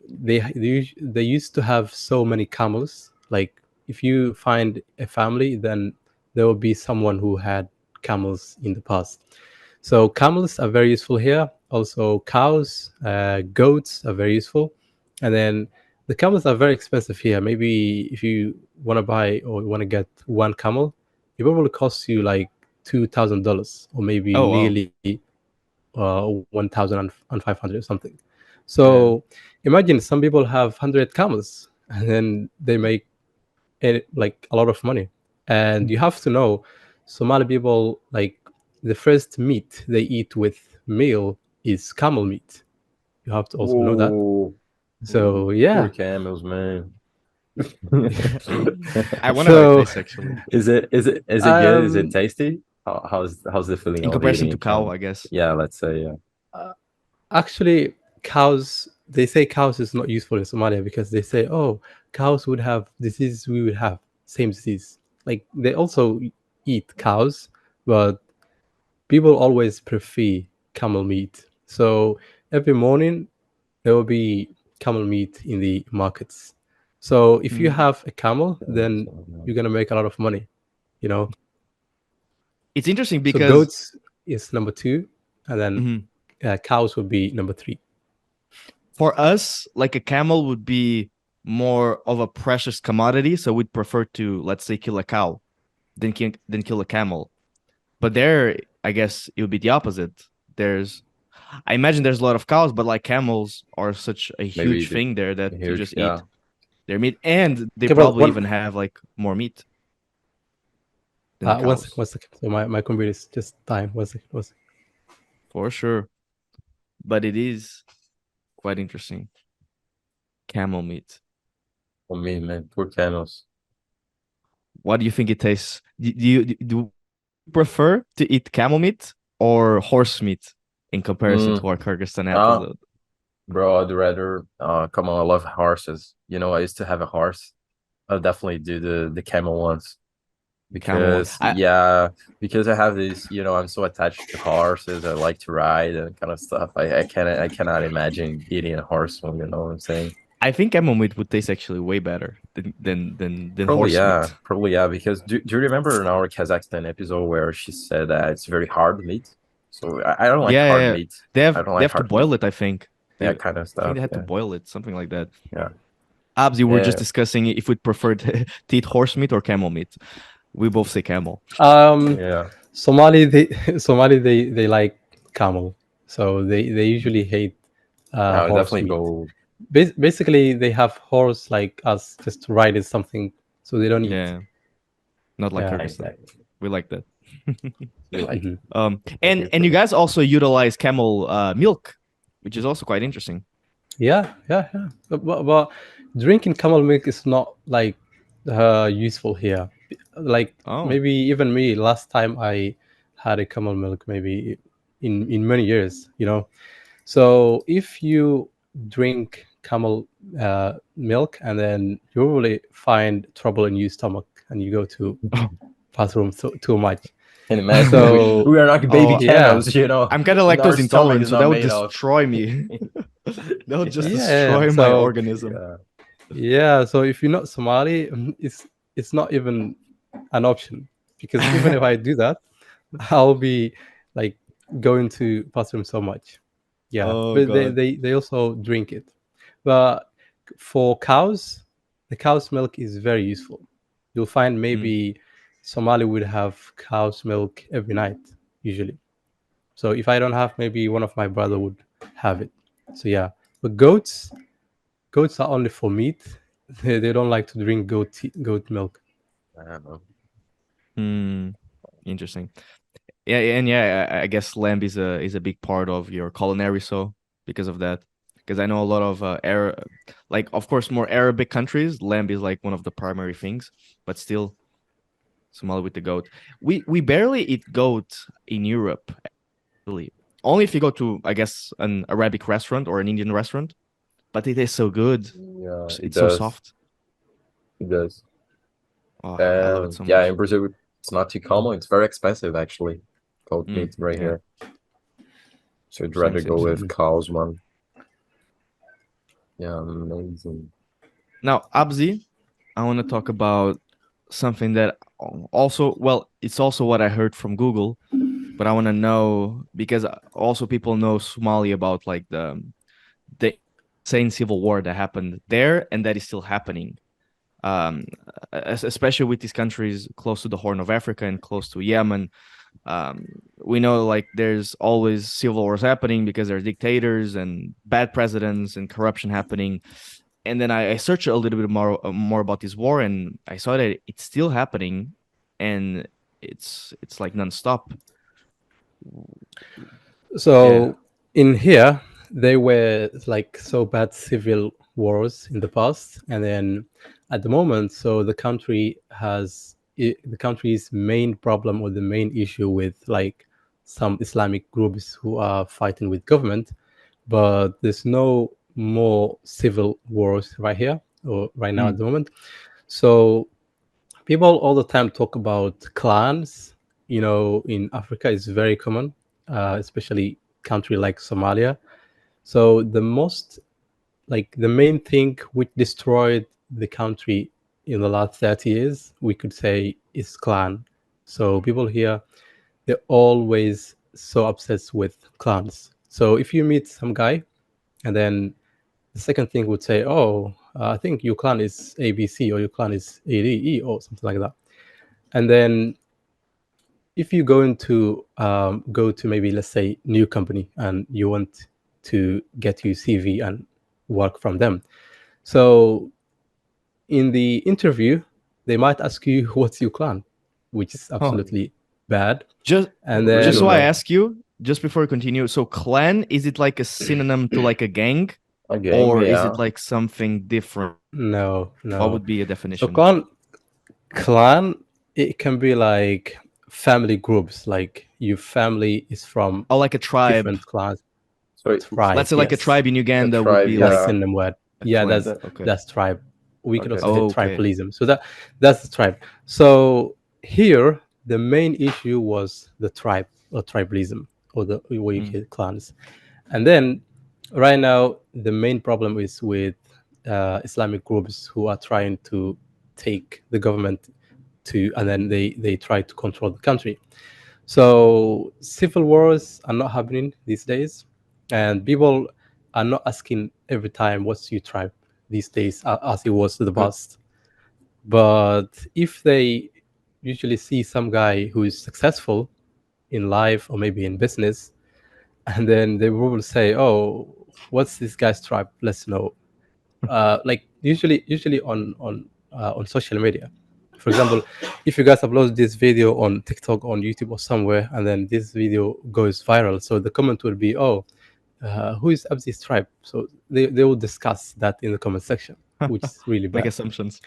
they used to have so many camels. Like if you find a family, then there will be someone who had camels in the past. So camels are very useful here. Also cows, goats are very useful. And then the camels are very expensive here. Maybe if you want to buy or want to get one camel, it probably costs you like $2,000 or maybe Oh wow. nearly 1,500 or something. Yeah. So imagine some people have 100 camels and then they make like a lot of money. And you have to know, Somali people, like the first meat they eat with meal is camel meat. You have to also know that. Whoa. So Poor yeah. camels, man. I wonder how it So tastes actually. Is it good? Is it um tasty? How's the feeling In of comparison eating to a cow, camel? I guess. Yeah, let's say yeah. uh, actually, cows, they say cows is not useful in Somalia because they say, oh, cows would have disease, we would have same disease. Like they also eat cows, but people always prefer camel meat. So every morning there will be camel meat in the markets. So if you Mm. have a camel, then So, you're gonna make a lot of money, you know. It's interesting So because goats is number two, and then mhm, cows would be number three. for us, like a camel would be more of a precious commodity, so we'd prefer to, let's say, kill a cow than kill a camel. But there, I guess it would be the opposite. There's, I imagine there's a lot of cows, but like camels are such a maybe huge thing there that you huge, just yeah. eat their meat, and they Okay, well, probably one even have like more meat than the one second, cows, one second. So my computer is just dying. One second, one second. for sure. But it is quite interesting. Camel meat. For me, man, poor camels. What do you think it tastes? Do you prefer to eat camel meat or horse meat in comparison Mm, to our Kyrgyzstan ah, episode? bro, I'd rather come on, I love horses. I used to have a horse. I'll definitely do the camel ones. The camel one. Because I have this, I'm so attached to horses. I like to ride and kind of stuff. I cannot imagine eating a horse one, you know what I'm saying? I think camel meat would taste actually way better than Probably horse yeah, meat. probably yeah. Because do you remember in our Kazakhstan episode where she said that it's very hard meat? So I don't like Yeah, yeah, hard yeah. meat. I don't They like have to hard meat. boil it, I think. Yeah, I kind of think stuff. they had to Yeah, boil it, something like that. yeah, Abzi, we were just yeah. discussing if we'd prefer to eat horse meat or camel meat. We both say camel. Um, Yeah, Somali, they Somali, they like camel, so they usually hate I would horse definitely meat. go. Basically, they have horse like us just to ride is something, so they don't eat. Yeah, not like Yeah. Kyrgyzstan. Exactly. We like that. We like it. Mhm. And you guys also utilize camel milk, which is also quite interesting. Yeah. But drinking camel milk is not like useful here. Like Oh, maybe even me, last time I had a camel milk, maybe in many years, you know. So if you drink camel milk and then you really find trouble in your stomach and you go to bathroom too much. Can imagine So we are not baby oh, yeah, camels, I'm kind of and our lactose stomach intolerant, is so not that would made of. destroy me. That would just yeah. destroy my So organism. Yeah. yeah, so if you're not Somali, it's not even an option because even if I do that, I'll be like going to bathroom so much. Yeah, Oh but they God. they, they also drink it. But for cows, the cow's milk is very useful. You'll find Mm. maybe Somali would have cow's milk every night usually. So if I don't have, maybe one of my brother would have it. So yeah, but goats are only for meat. They don't like to drink goat milk. I don't know. Hmm. Interesting. Yeah, and yeah, I guess lamb is a big part of your culinary, so because of that. Because I know a lot of Arab, like of course more Arabic countries, lamb is like one of the primary things, but still Somali with the goat. We barely eat goat in Europe, really. Only if you go to, I guess, an Arabic restaurant or an Indian restaurant, but it is so good. Yeah, it It's so does. soft. It does. Oh, I love it so Yeah, much. in Brazil, it's not too common. It's very expensive, actually. Goat Mm, meat right yeah, here. So I'd same, rather same, go same. with cow's one. Yeah, amazing. Now, Abzi, I want to talk about something that also, well, it's also what I heard from Google, but I want to know because also people know Somali about like the insane civil war that happened there and that is still happening. Um, Especially with these countries close to the Horn of Africa and close to Yemen. Um, we know like there's always civil wars happening because there are dictators and bad presidents and corruption happening. And then I searched a little bit more about this war, and I saw that it's still happening, and it's like nonstop. Yeah. So in here, they were like so bad civil wars in the past, and then at the moment, so the country's main problem or the main issue with like some Islamic groups who are fighting with government, but there's no more civil wars right here or right now at Mm. the moment. So people all the time talk about clans. In Africa, it's very common, especially country like Somalia. So the main thing which destroyed the country in the last 30 years, we could say, is clan. So people here, they're always so obsessed with clans. So if you meet some guy and then the second thing would say, oh, I think your clan is ABC or your clan is ADE or something like that. And then if you go to maybe, let's say, new company and you want to get your CV and work from them, so in the interview they might ask you what's your clan, which is Oh, absolutely bad. just And just so then I Really? ask you, just before we continue, so clan, is it like a synonym to like a gang, A gang, or is it yeah. like something different? no, What no. would be a So definition? clan, it can be like family groups, like your family is from Oh, like a tribe. different clans. So Tribe, Let's say like a yes. tribe in a Uganda would tribe, be That's like yeah. synonym word. a Yeah, clan. That, Okay. that's tribe. We can okay. also say Oh, okay. tribalism. So that's the tribe. So here the main issue was the tribe or tribalism or the what you Mm. call clans. And then right now the main problem is with Islamic groups who are trying to take the government to, and then they try to control the country. So civil wars are not happening these days, and people are not asking every time what's your tribe these days as it was in the Good. past. But if they usually see some guy who is successful in life or maybe in business, and then they will say, "Oh, what's this guy's tribe? Let's know." Like usually on social media. For example, if you guys upload this video on TikTok, on YouTube, or somewhere, and then this video goes viral, so the comment will be, "Oh, who is Abzi's tribe?" So they will discuss that in the comment section, which is really Make bad. assumptions.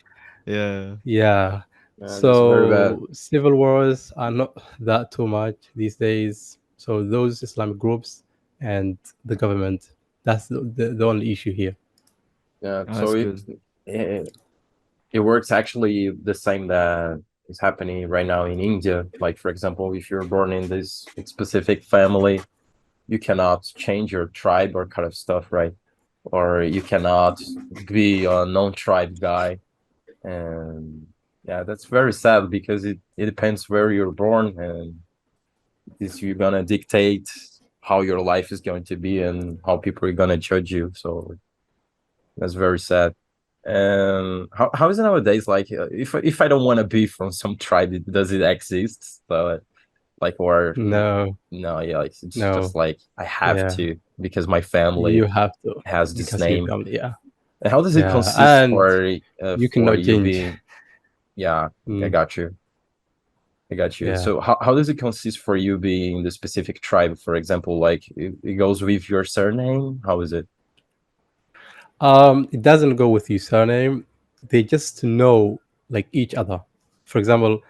Yeah. Yeah. Yeah, that's very bad. So civil wars are not that too much these days. So those Islamic groups and the government, that's the only issue here. Yeah, Oh, so that's good. it it works actually the same that is happening right now in India. Like, for example, if you're born in this specific family, you cannot change your tribe or kind of stuff, right? Or you cannot be a non-tribe guy. And yeah, that's very sad because it depends where you're born, and this you're gonna dictate how your life is going to be and how people are gonna judge you. So that's very sad. And how is it nowadays? Like, if I don't want to be from some tribe, does it exist? But like, or No, no, yeah, like, it's just no, like I have yeah, to because my family you have to has this because your name. family, yeah, And how does it yeah, consist and you for cannot you change. being? Yeah, I Mm, got you. I got you. yeah. So how does it consist for you being the specific tribe? For example, like it goes with your surname. How is it? It doesn't go with your surname. They just know like each other. For example,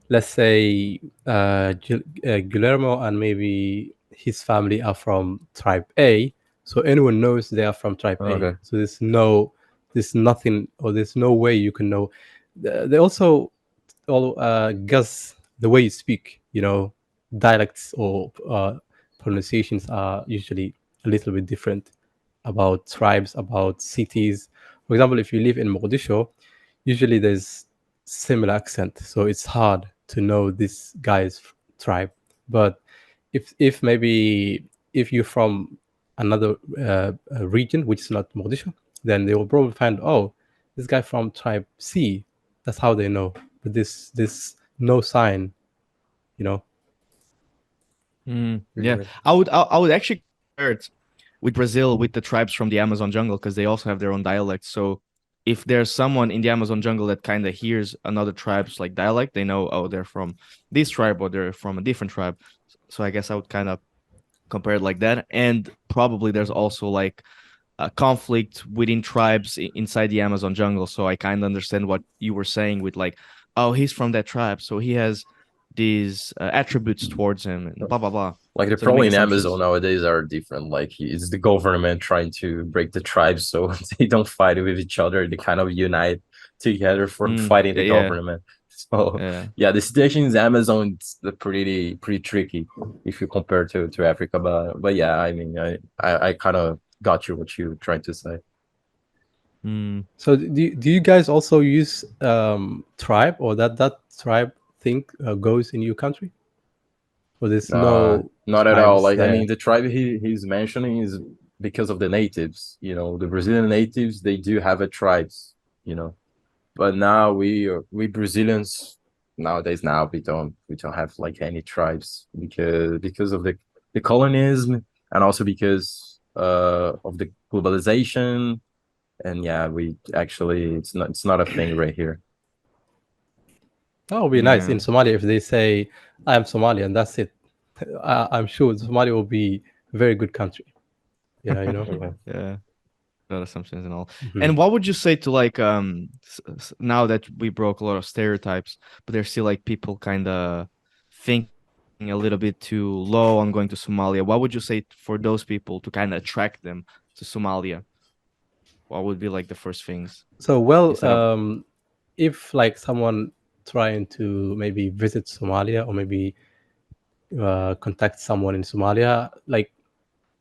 let's say Guillermo and maybe his family are from tribe A, so anyone knows they are from tribe A. Okay. So there's nothing, or there's no way you can know. They also all guess the way you speak. Dialects or pronunciations are usually a little bit different about tribes, about cities. For example, if you live in Mogadishu, usually there's similar accent, so it's hard to know this guy's tribe. But if maybe if you're from another region which is not Mogadishu, then they will probably find, oh, this guy from tribe C. That's how they know. But this no sign, you know. Yeah, Mhm. I would actually compare it with Brazil, with the tribes from the Amazon jungle, because they also have their own dialect. So if there's someone in the Amazon jungle that kind of hears another tribe's like dialect, they know, oh, they're from this tribe or they're from a different tribe. So I guess I would kind of compared like that. And probably there's also like a conflict within tribes inside the Amazon jungle. So I kind of understand what you were saying with like, oh, he's from that tribe, so he has these attributes towards him, and blah blah blah. Like the So they make problem in Amazon assumptions. nowadays are different. Like it's the government trying to break the tribes so they don't fight with each other. They kind of unite together for fighting the Yeah, government. So yeah. yeah, the situation in Amazon is pretty tricky if you compare to Africa. But yeah, I mean I kind of got you what you're trying to say. Mm. So do you guys also use tribe, or that tribe thing goes in your country, or there's no Not at all. tribes Like I there? mean, the tribe he's mentioning is because of the natives. You know, the Brazilian natives they do have a tribes. You know, but now we Brazilians nowadays now we don't have like any tribes because of the colonialism and also because of the globalization and yeah we actually it's not a thing right here. That would be nice Yeah. in Somalia if they say, "I am Somali," and that's it. I'm sure Somalia will be a very good country. Yeah, you know. Yeah. Not assumptions and all. Mhm. And what would you say to like now that we broke a lot of stereotypes, but there's still like people kind of thinking a little bit too low on going to Somalia? What would you say for those people to kind of attract them to Somalia? What would be like the first things So, well, instead of if like someone trying to maybe visit Somalia, or maybe contact someone in Somalia, like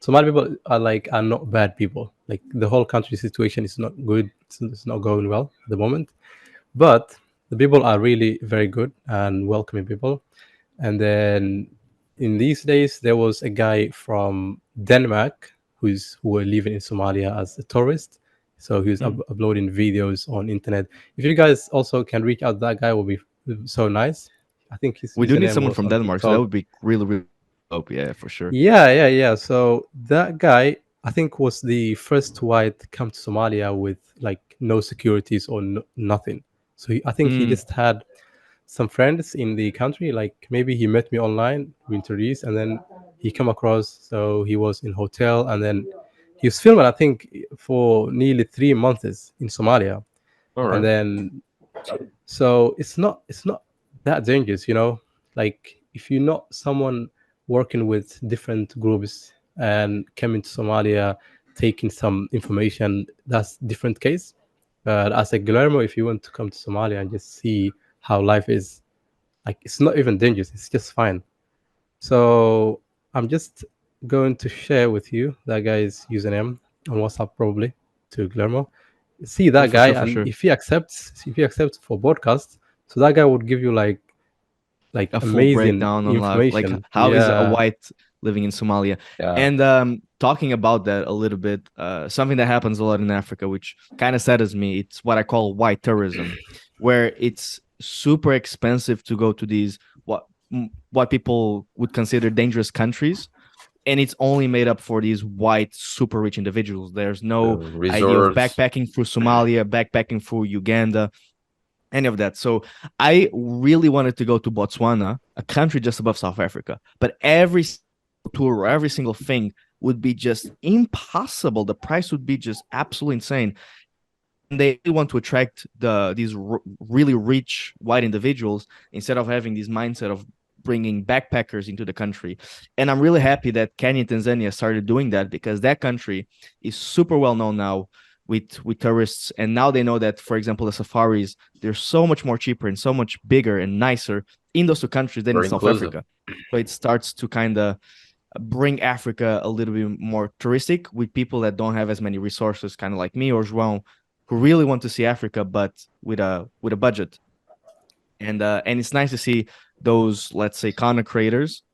Somali people are not bad people. Like the whole country situation is not good. It's not going well at the moment, but the people are really very good and welcoming people. And then in these days, there was a guy from Denmark who were living in Somalia as a tourist. So he was Hmm. uploading videos on internet. If you guys also can reach out, that guy will be so nice. I think his We do need username someone was from on Denmark, so that TikTok. would be really, really dope. Yeah, for sure. Yeah. So that guy, I think, was the first white to come to Somalia with like no securities or nothing. So I think he Mm. just had some friends in the country. Like maybe he met me online, we introduced, and then he come across. So he was in hotel, and then he was filming, I think, for nearly 3 months in Somalia, All and right. then so it's not that dangerous, you know. Like if you're not someone working with different groups and coming to Somalia, taking some information, that's different case. But as a Guillermo, if you want to come to Somalia and just see how life is, like it's not even dangerous, it's just fine. So I'm just going to share with you that guy's username on WhatsApp, probably, to Guillermo. See Yeah, that for guy, sure, for and sure. if he accepts for podcast, so that guy would give you like A full amazing breakdown on life. Like information. how is a Yeah. white living in Somalia? Yeah. And talking about that a little bit, something that happens a lot in Africa, which kind of saddens me, it's what I call white tourism, where it's super expensive to go to these what people would consider dangerous countries, and it's only made up for these white super rich individuals. There's no idea of Resorts. backpacking through Somalia, backpacking through Uganda, any of that. So I really wanted to go to Botswana, a country just above South Africa, but every tour or every single thing would be just impossible. The price would be just absolutely insane. And they really want to attract these really rich white individuals instead of having this mindset of bringing backpackers into the country. And I'm really happy that Kenya and Tanzania started doing that, because that country is super well known now with tourists. And now they know that, for example, the safaris, they're so much more cheaper and so much bigger and nicer in those two countries than in Very South inclusive. Africa. So it starts to kind of bring Africa a little bit more touristic with people that don't have as many resources, kind of like me or João, who really want to see Africa, but with a budget. And it's nice to see those, let's say, content creators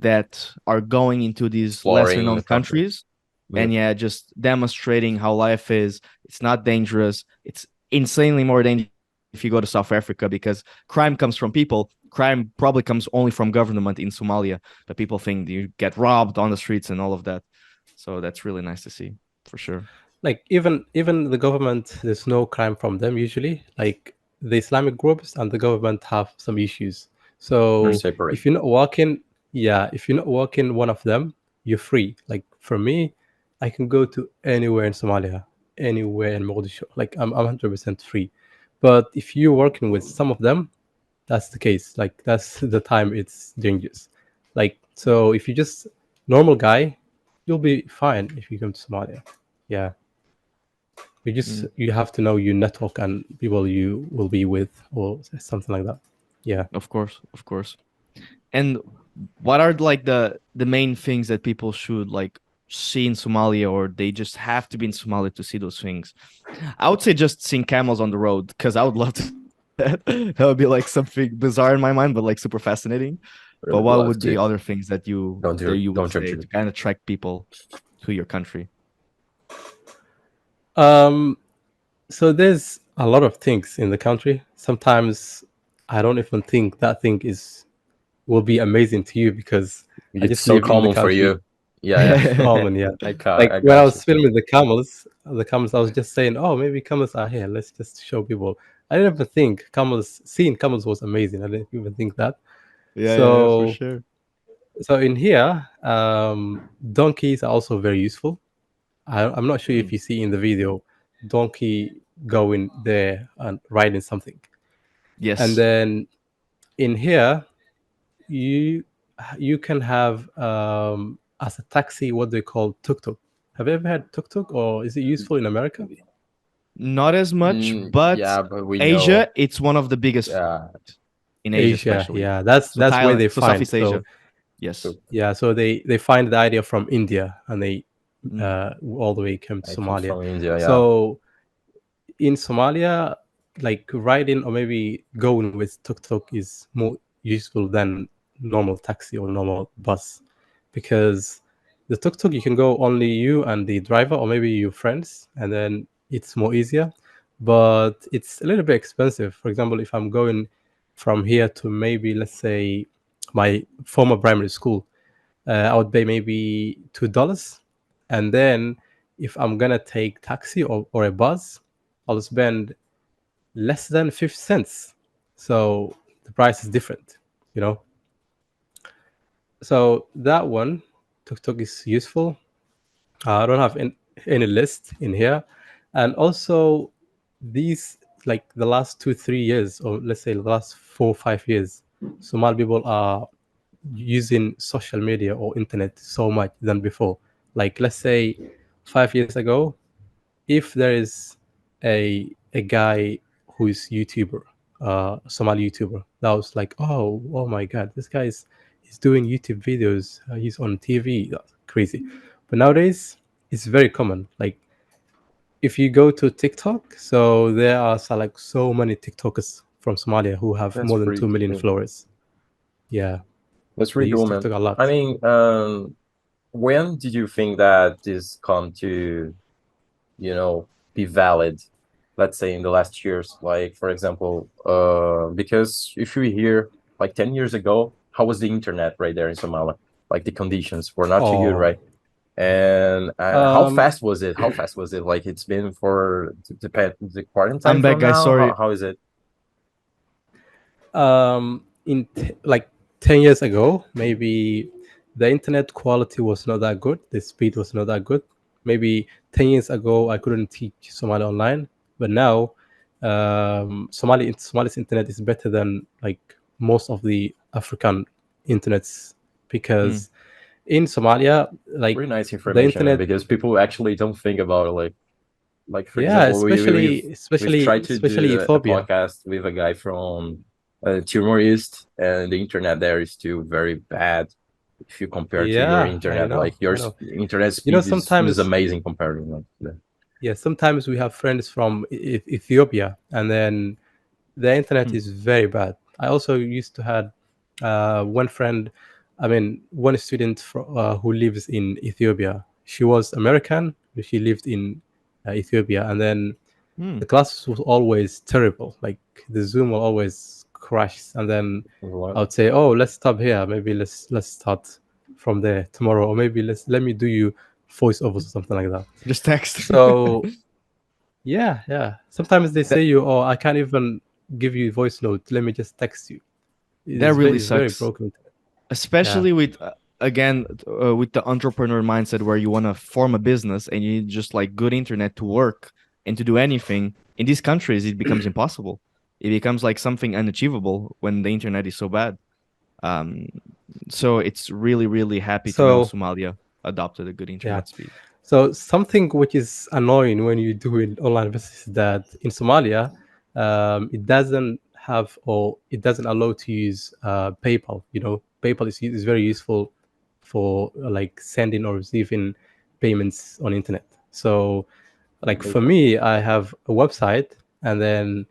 that are going into these lesser Exploring known the country. countries, Yeah. and yeah, just demonstrating how life is. It's not dangerous. It's insanely more dangerous if you go to South Africa, because crime comes from people. Crime probably comes only from government in Somalia, but people think you get robbed on the streets and all of that. So that's really nice to see, for sure. Like even the government, there's no crime from them usually. Like the Islamic groups and the government have some issues. They're So separate. if you're not working, yeah, if you're not working one of them, you're free. Like for me, I can go to anywhere in Somalia, anywhere in Mogadishu. Like I'm 100% free. But if you're working with some of them, that's the case. Like that's the time it's dangerous. Like so, if you're just normal guy, you'll be fine if you come to Somalia. Yeah, Mm, you have to know your network and people you will be with or something like that. Yeah. of course, of course. And what are like the main things that people should like see in Somalia, or they just have to be in Somalia to see those things? I would say just seeing camels on the road, because I would love to. That that would be like something bizarre in my mind, but like super fascinating. I But would what love would be to. other things that you would Don't say judge to me. kind of attract people to your country? Um. So there's a lot of things in the country. Sometimes I don't even think that thing is will be amazing to you because I It's just so live in the common for country. you. Yeah, It's common, yeah. Like I when I got you. was filming the camels, I was just saying, oh, maybe camels are here. Let's just show people. I didn't even think seeing camels was amazing. I didn't even think that. Yeah, yeah, yeah, for So, sure. so in here, donkeys are also very useful. I'm not sure if Mm. you see in the video, donkey going there and riding something. And Yes. then in here, you you can have as a taxi what they call tuk tuk. Have you ever had tuk tuk, or is it useful in America? Not as much, but Yeah, but we know. Asia, it's one of the biggest Yeah, in Asia, Asia, especially. yeah, that's So that's where Thailand, they so find. Southeast So Asia. Yes. so yeah, so they find the idea from India and they Mm. all the way came to it comes Somalia. from India. Yeah, So in Somalia, like riding or maybe going with tuk tuk is more useful than normal taxi or normal bus because the tuk tuk you can go only you and the driver or maybe your friends, and then it's more easier. But it's a little bit expensive. For example, if I'm going from here to maybe let's say my former primary school, I would pay maybe $2, and then if I'm gonna take taxi or a bus, I'll spend less than 50 cents. So the price is different, you know. So that one, tuk tuk is useful. I don't have any list in here, and also these like the last 2 3 years, or let's say the last 4 5 years, Somali people are using social media or internet so much than before. Like let's say 5 years ago, if there is a guy who is YouTuber, Somali YouTuber, that was like, oh my god, this guy is he's doing YouTube videos. He's on TV. That's crazy. But nowadays, it's very common. Like if you go to TikTok, so there are like so many TikTokers from Somalia who have that's more than pretty 2 million cool. followers. Yeah, That's they pretty use cool, man. TikTok a I lot. mean, when did you think that this come to, be valid? Let's say in the last years, like for example, because if you hear like 10 years ago, how was the internet right there in Somalia? Like the conditions were not too good, Oh, right? And how um, fast was it? How fast was it? Like it's been for the quarantine I'm back, from guys. now. Sorry. How is it? like 10 years ago, maybe the internet quality was not that good, the speed was not that good. Maybe 10 years ago I couldn't teach Somali online, but now Somali's internet is better than like most of the African internets, Mm. because in Somalia, like Pretty nice the information, man, internet, because people actually don't think about it. Like for yeah, example, especially we've especially tried to especially do a Ethiopia. podcast with a guy from Timor East, and the internet there is still very bad if you compare to your Yeah, I internet. know, Like your I know. internet You know, speed is sometimes, amazing compared to like yeah, sometimes we have friends from Ethiopia, and then the internet Mm. is very bad. I also used to had one friend, I mean, one student who lives in Ethiopia. She was American, but she lived in Ethiopia, and then Mm. the class was always terrible. Like the Zoom will always crash, and then I what? would say, "Oh, let's stop here. Maybe let's start from there tomorrow, or maybe let me do you voiceovers or something like that." Just text. So yeah, yeah. Sometimes they say that you, "Oh, I can't even give you voice note. Let me just text you." that really It's very sucks. broken. Yeah. Especially with again, with the entrepreneur mindset where you want to form a business and you need just like good internet to work and to do anything in these countries, it becomes impossible. It becomes like something unachievable when the internet is so bad. Um, so it's really, really happy to know So Somalia adopted a good yeah. internet speed. So something which is annoying when you do it online business is that in Somalia, it doesn't have or it doesn't allow to use PayPal. You know, PayPal is very useful for like sending or receiving payments on internet. So, like for me, I have a website, and then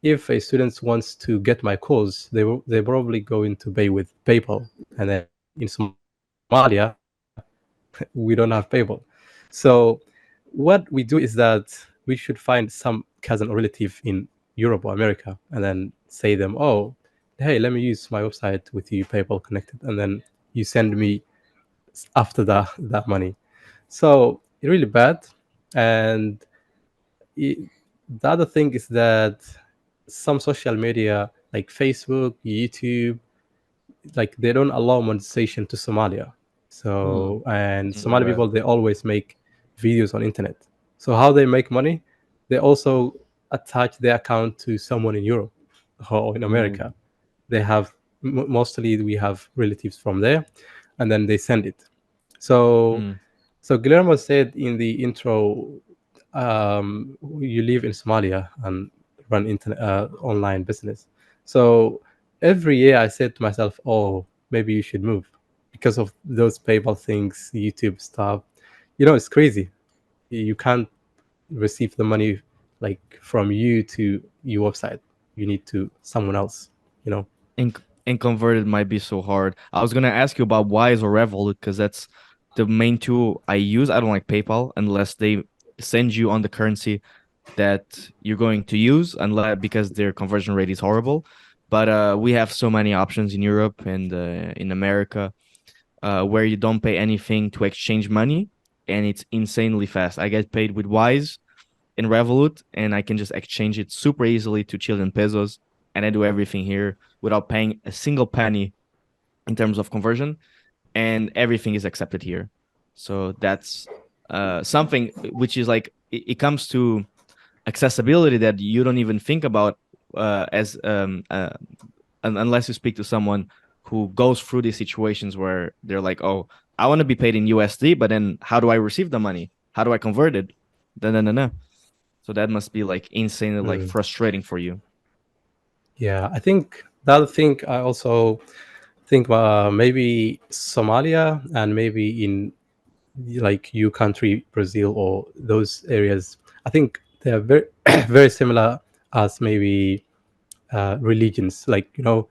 if a student wants to get my course, they probably going to pay with PayPal, and then in Somalia we don't have PayPal. So what we do is that we should find some cousin or relative in Europe or America and then say them, oh, hey, let me use my website with you, PayPal connected, and then you send me after that money. So it's really bad. And it, the other thing is that some social media like Facebook, YouTube, like they don't allow monetization to Somalia. So and So Somali Mm, bad. people they always make videos on internet. So how they make money? They also attach their account to someone in Europe or in Mm. America. They have mostly we have relatives from there, and then they send it. So mm, so Guillermo said in the intro, you live in Somalia and run internet online business. So every year I said to myself, "Oh, maybe you should move," because of those PayPal things, YouTube stuff. You know, it's crazy. You can't receive the money like from you to your website. You need to someone else. You know. and converted might be so hard. I was gonna ask you about Wise or Revolut because that's the main two I use. I don't like PayPal unless they send you on the currency that you're going to use, unless because their conversion rate is horrible. But we have so many options in Europe and in America where you don't pay anything to exchange money, and it's insanely fast. I get paid with Wise in Revolut, and I can just exchange it super easily to Chilean pesos, and I do everything here without paying a single penny in terms of conversion, and everything is accepted here. So that's something which is like it comes to accessibility that you don't even think about as unless you speak to someone who goes through these situations where they're like, "Oh, I want to be paid in USD, but then how do I receive the money? How do I convert it?" No, no, no, no. So that must be like insanely like Mm. frustrating for you. Yeah, I think the other thing I also think maybe Somalia and maybe in like you country Brazil or those areas, I think they are very very similar as maybe religions. Like you know,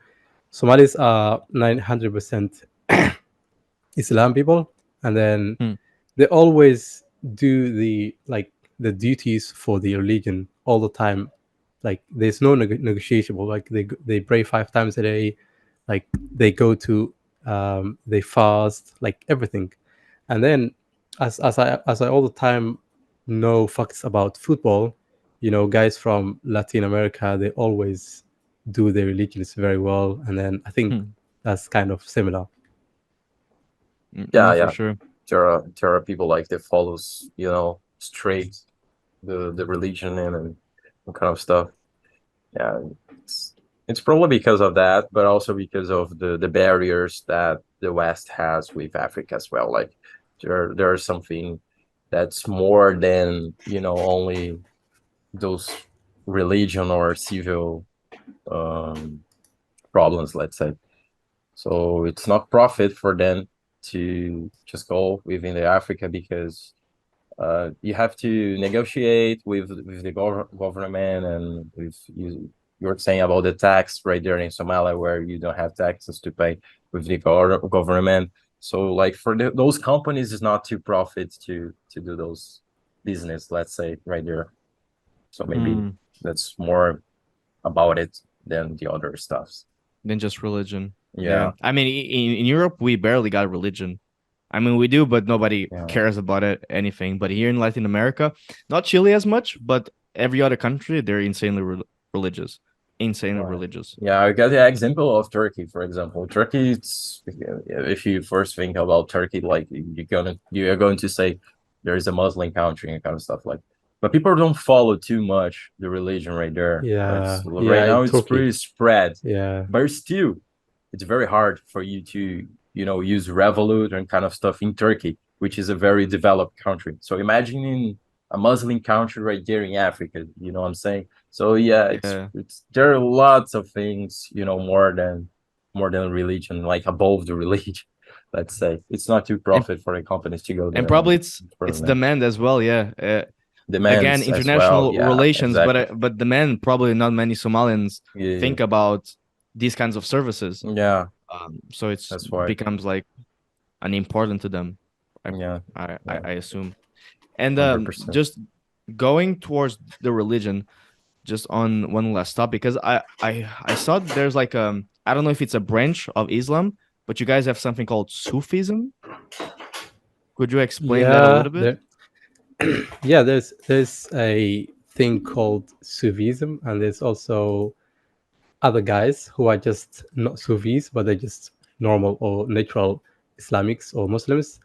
Somalis are 900% Islam people, and then Hmm. they always do the like the duties for the religion all the time. Like there's no negotiable. Like they pray 5 times a day, like they go to they fast, like everything. And then as I all the time know facts about football, you know, guys from Latin America they always do their religions very well, and then I think Hmm. that's kind of similar. Yeah, No, for yeah. sure. There are people like that follows, straight the religion and kind of stuff. Yeah, it's probably because of that, but also because of the barriers that the West has with Africa as well. Like there's something that's more than, only those religion or civil um problems, let's say. So it's not profit for them to just go within the Africa because you have to negotiate with the government and with you're saying about the tax right there in Somalia where you don't have taxes to pay with the government. So like for those companies, it's not to profit to do those business, let's say right there. So maybe Hmm. that's more about it than the other stuffs. Than just religion. Yeah. Yeah, I mean, in Europe, we barely got religion. I mean, we do, but nobody yeah. cares about it, anything. But here in Latin America, not Chile as much, but every other country, they're insanely religious. insane and Right. religious. Yeah, I got the example of Turkey, for example. Turkey, it's, if you first think about Turkey, like you're going to say there is a Muslim country and kind of stuff like, but people don't follow too much the religion right there. Like Yeah, so right yeah, in now, it's Turkey. pretty spread, Yeah, but still, it's very hard for you to use Revolut and kind of stuff in Turkey, which is a very developed country. So imagining a Muslim country right there in Africa, you know what I'm saying? So yeah, Yeah. it's there are lots of things, more than religion, like above the religion. Let's say it's not too And profit for the companies to go and there probably and it's further them. demand as well, yeah. Again, Demands as well. international Yeah, relations, but exactly. but demand, probably not many Somalians Yeah, think about these kinds of services. yeah, So it's that's why. becomes like an important to them. I Yeah, yeah, I assume. And 100%. just going towards the religion, just on one last stop, because I saw there's like I don't know if it's a branch of Islam, but you guys have something called Sufism. Could you explain that a yeah. little bit? There, yeah. There's a thing called Sufism, and there's also other guys who are just not Sufis, but they're just normal or natural Islamics or Muslims,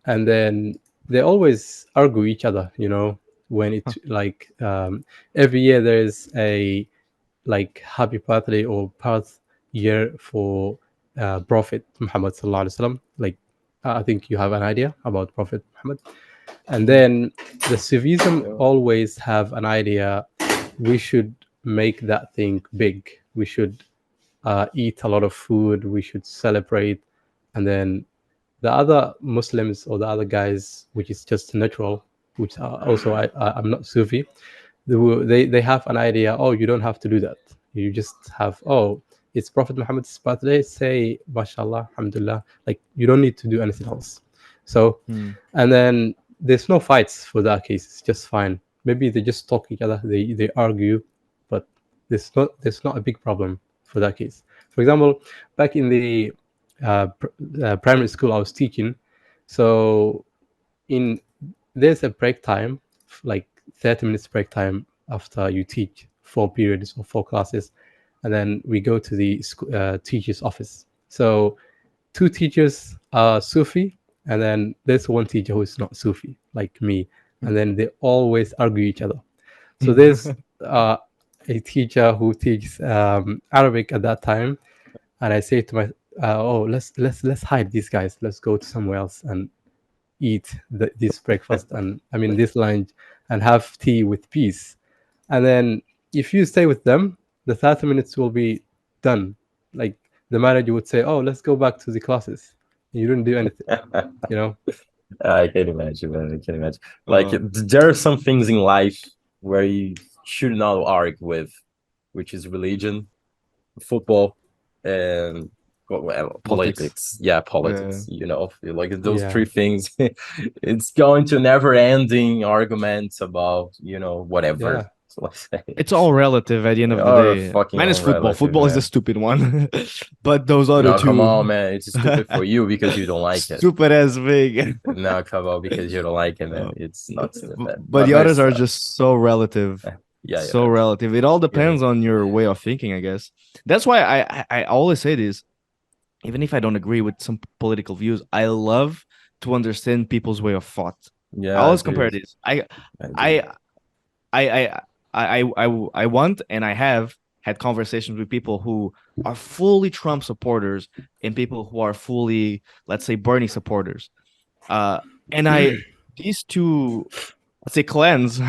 and then they always argue each other. When Huh. it like every year there's a like happy birthday or birth year for Prophet Muhammad sallallahu alaihi wasallam. Like I think you have an idea about Prophet Muhammad, and Mhm. then the Sufism Yeah. always have an idea. We should make that thing big. We should eat a lot of food. We should celebrate, and then the other Muslims or the other guys, which is just natural, which are also I'm not Sufi. They have an idea. Oh, you don't have to do that. You just have, oh, it's Prophet Muhammad's birthday. Say mashallah, alhamdulillah. Like you don't need to do anything else. So, Hmm. and then there's no fights for that case. It's just fine. Maybe they just talk each other. They argue, but there's not a big problem for that case. For example, back in the primary school I was teaching, so in there's a break time, like 30 minutes break time after you teach 4 periods or 4 classes, and then we go to the teacher's office. So two teachers are Sufi, and then there's one teacher who is not Sufi, like me, and then they always argue each other. So there's uh, a teacher who teaches Arabic at that time, and I say to my, oh, let's hide these guys. Let's go to somewhere else and eat this breakfast, and I mean this lunch, and have tea with peace. And then if you stay with them, the 30 minutes will be done. Like the manager would say, oh, let's go back to the classes. You didn't do anything, you know? I can imagine, man. I can imagine. Like Uh, there are some things in life where you should not argue with, which is religion, football, and Politics. politics. Yeah, Yeah. politics. Like those Yeah, three things. It's going to never-ending arguments about yeah, whatever. So let's say It's all relative at the end they of the are day. fucking Minus all football. relative, Football is the man. stupid one. But those other No, come two, on, man. It's stupid for you because you don't like it. stupid as big. No, come on, because you don't like it, man. Uh, It's not stupid. but the But others it's are just so relative. yeah, So yeah, relative. It all yeah. depends on your way of thinking, I guess. That's why I always say this, even if I don't agree with some political views, I love to understand people's way of thought. I Yeah, always compare dude. this. I do. I I I want and I have had conversations with people who are fully Trump supporters and people who are fully, let's say, Bernie supporters. Uh, and these two, let's say, clans,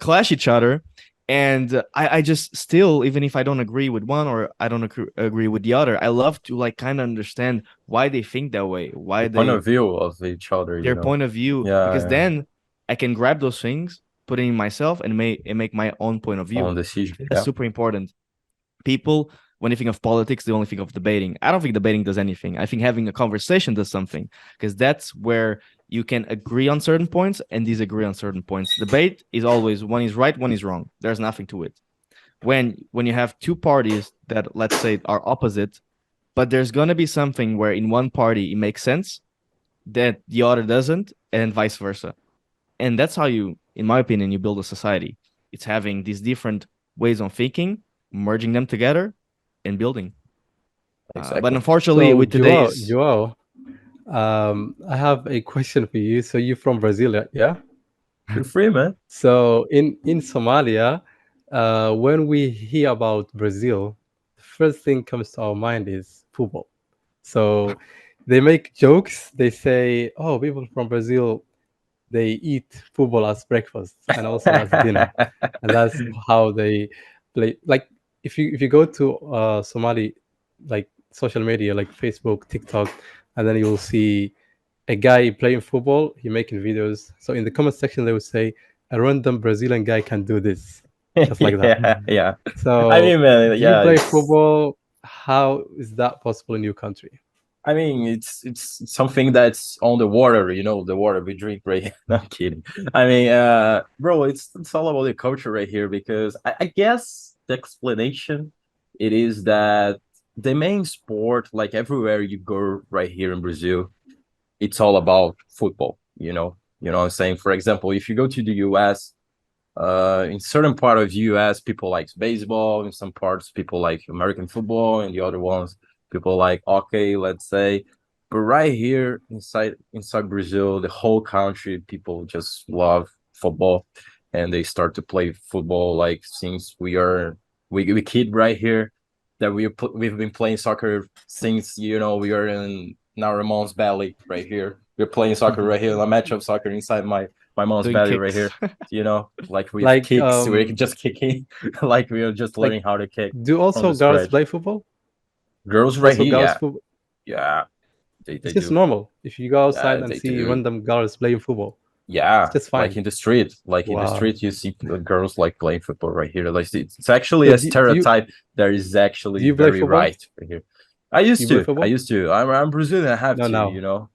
clash each other. And I just still, even if I don't agree with one or I don't agree with the other, I love to like kind of understand why they think that way, The why point they of view of each other, their point of view, because Yeah, then I can grab those things, put it in myself, and make my own point of yeah. view. On decision. That's Yeah. super important. People, when they think of politics, they only think of debating. I don't think debating does anything. I think having a conversation does something because that's where you can agree on certain points and disagree on certain points. Debate is always one is right, one is wrong. There's nothing to it. When you have two parties that let's say are opposite, but there's gonna be something where in one party it makes sense that the other doesn't, and vice versa. And that's how you, in my opinion, you build a society. It's having these different ways of thinking merging them together and building. But Exactly. unfortunately, So with today's Joao, I have a question for you. So you're from Brazil, yeah? Feel free, man. So in Somalia, when we hear about Brazil, the first thing comes to our mind is football. So they make jokes. They say, "Oh, people from Brazil, they eat football as breakfast and also as dinner," and that's how they play. Like if you go to Somali, like social media, like Facebook, TikTok, and then you'll see a guy playing football, he making videos. So in the comment section, they would say a random Brazilian guy can do this, just like that. Yeah, yeah. I So mean, man, do you yeah, play it's. football? How is that possible in your country? I mean, it's something that's on the water, the water we drink, right? Not kidding. I mean, bro, it's all about the culture right here because I guess the explanation it is that the main sport, like everywhere you go right here in Brazil, it's all about football. You know what I'm saying? For example, if you go to the US, in certain part of US, people like baseball. In some parts, people like American football, and the other ones, people like hockey, let's say. But right here inside Brazil, the whole country, people just love football, and they start to play football like since we kid right here that we've been playing soccer since we are in our mom's belly right here. We're playing soccer right here, a match of soccer inside my mom's doing belly right here. kicks. Like with Like, kicks, we're just kicking, like we're just like learning how to kick do from also the girls scratch. play football? Girls right Also, here, girls yeah, football. yeah, they It's just do, normal. If you go yeah, outside and they see do, random girls playing football, it's yeah. just Like fine. in the street, Wow. you see girls like playing football right here. Like it's actually So a do you stereotype that is do actually you play very football? right right here. Do you play I football? used to. I'm Brazilian. I have No, to, now.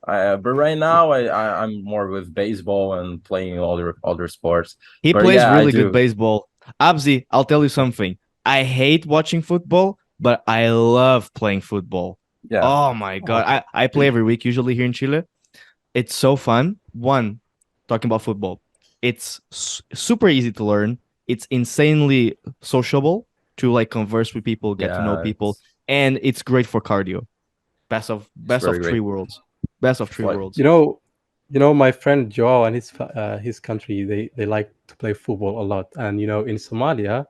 But right now, I'm more with baseball and playing other sports. He But plays yeah, I really good do. baseball. Abzi, I'll tell you something. I hate watching football, but I love playing football. Yeah, Oh my Oh, god. I play every week usually here in Chile. It's so fun. One, talking about football. It's super easy to learn. It's insanely sociable to like converse with people, get to know yeah, people, and it's great for cardio. it's Best of very three great. worlds. Best of three Like, worlds. you know, my friend Joao and his country, they like to play football a lot. And in Somalia,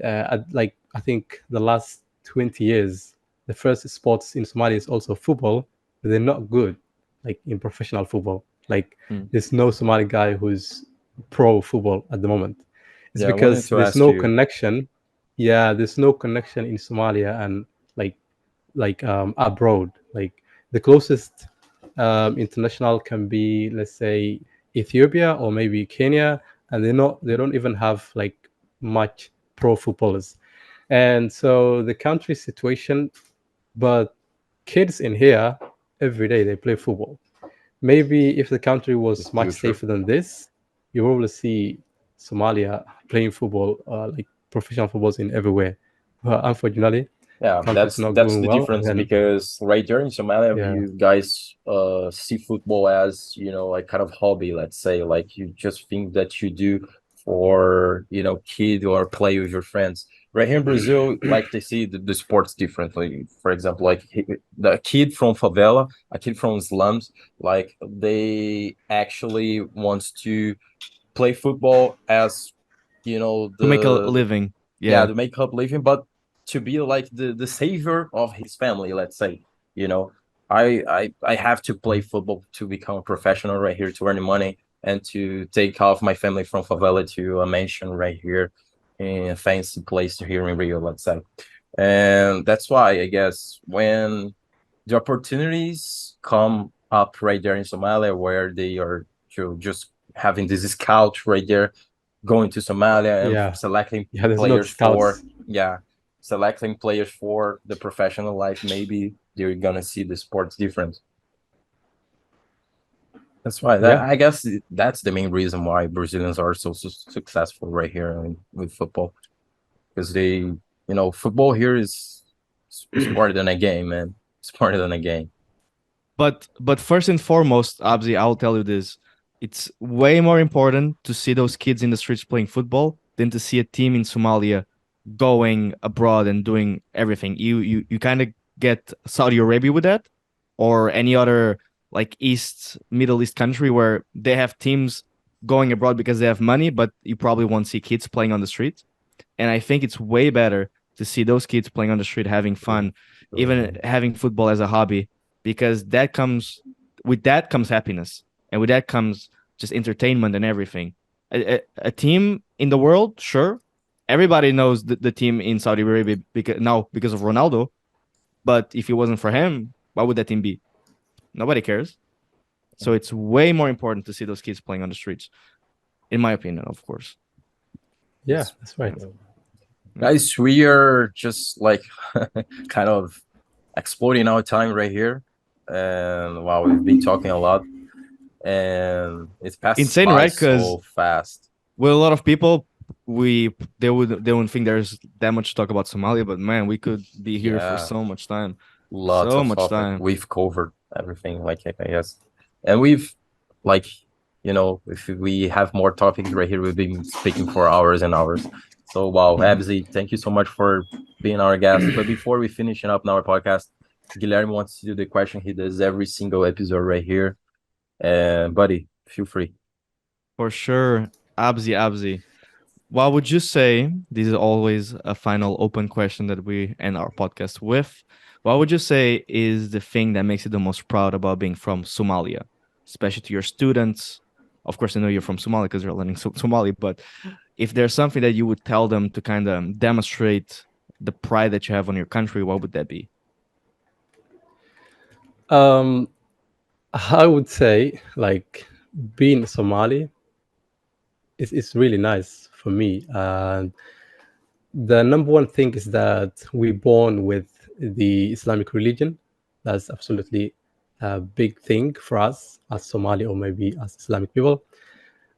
I think the last 20 years, the first sports in Somalia is also football, but they're not good, like in professional football. Like Mm. there's no Somali guy who's pro football at the moment. It's yeah, I wanted because to there's ask no you. connection. Yeah, there's no connection in Somalia and like abroad. Like the closest international can be, let's say, Ethiopia or maybe Kenya, and they don't even have like much pro footballers. And so the country situation, but kids in here every day they play football. Maybe if the country The was much future. safer than this, you probably see Somalia playing football, like professional footballs in everywhere. But unfortunately, Yeah, country's not that's going the well, and difference then because right there in Somalia, yeah, you guys see football as like kind of hobby, let's say, like you just think that you do for kid or play with your friends. Right here in Brazil, like they see the sports differently. For example, like the kid from favela, a kid from slums, like they actually wants to play football as To make a the living. yeah, Yeah. to make up living, but to be like the savior of his family, let's say. you know I have to play football to become a professional right here, to earn money and to take off my family from favela to a mansion right here in a fancy place here in Rio, let's say. And that's why I guess when the opportunities come up right there in Somalia, where they are just having this scout right there, going to Somalia and yeah, selecting yeah. There's no players scouts. for, yeah, selecting players for the professional life, maybe they're gonna see the sports different. That's why that Yeah, I guess that's the main reason why Brazilians are so successful right here with football, because football here is more than a game, man. It's more than a game. But first and foremost, Abzi, I'll tell you this. It's way more important to see those kids in the streets playing football than to see a team in Somalia going abroad and doing everything. You kind of get Saudi Arabia with that, or any other like Middle East country where they have teams going abroad because they have money, but you probably won't see kids playing on the street. And I think it's way better to see those kids playing on the street, having fun, even having football as a hobby, because that comes happiness, and with that comes just entertainment and everything. A team in the world, sure, everybody knows the team in Saudi Arabia because of Ronaldo. But if it wasn't for him, what would that team be? Nobody cares. So it's way more important to see those kids playing on the streets, in my opinion, of course. Yeah, that's right. Guys, we are just like kind of exploding our time right here. And wow, we've been talking a lot. And it's passed Insane, by right? Because so fast. with a lot of people, they wouldn't think there's that much to talk about Somalia, but man, we could be here for Yeah. so much time. Lots So of much topic. time. We've covered everything, like I guess. And we've like, you know, if we have more topics right here, we've been speaking for hours and hours. So wow, Abzi, thank you so much for being our guest. But before we finishing up our podcast, Guilherme wants to do the question he does every single episode right here. And buddy, feel free. For sure. Abzi. What would you say? This is always a final open question that we end our podcast with. What would you say is the thing that makes you the most proud about being from Somalia, especially to your students? Of course, I know you're from Somalia because you're learning Somali, but if there's something that you would tell them to kind of demonstrate the pride that you have on your country, what would that be? Um, I would say like being Somali is really nice for me. And the number one thing is that we're born with the Islamic religion. That's absolutely a big thing for us as Somali or maybe as Islamic people.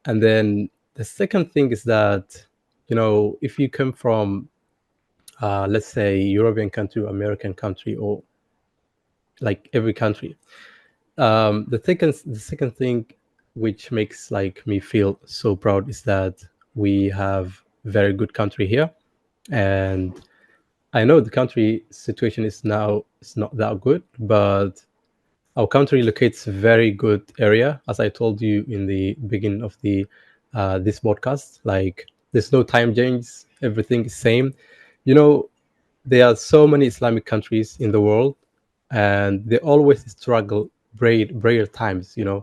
And then the second thing is that, you know, if you come from, let's say, European country, American country, or like every country, the second thing which makes like me feel so proud is that we have very good country here, and I know the country situation is not that good, but our country locates very good area, as I told you in the beginning of the this podcast. Like there's no time change, everything is same. You know, there are so many Islamic countries in the world, and they always struggle prayer times. You know,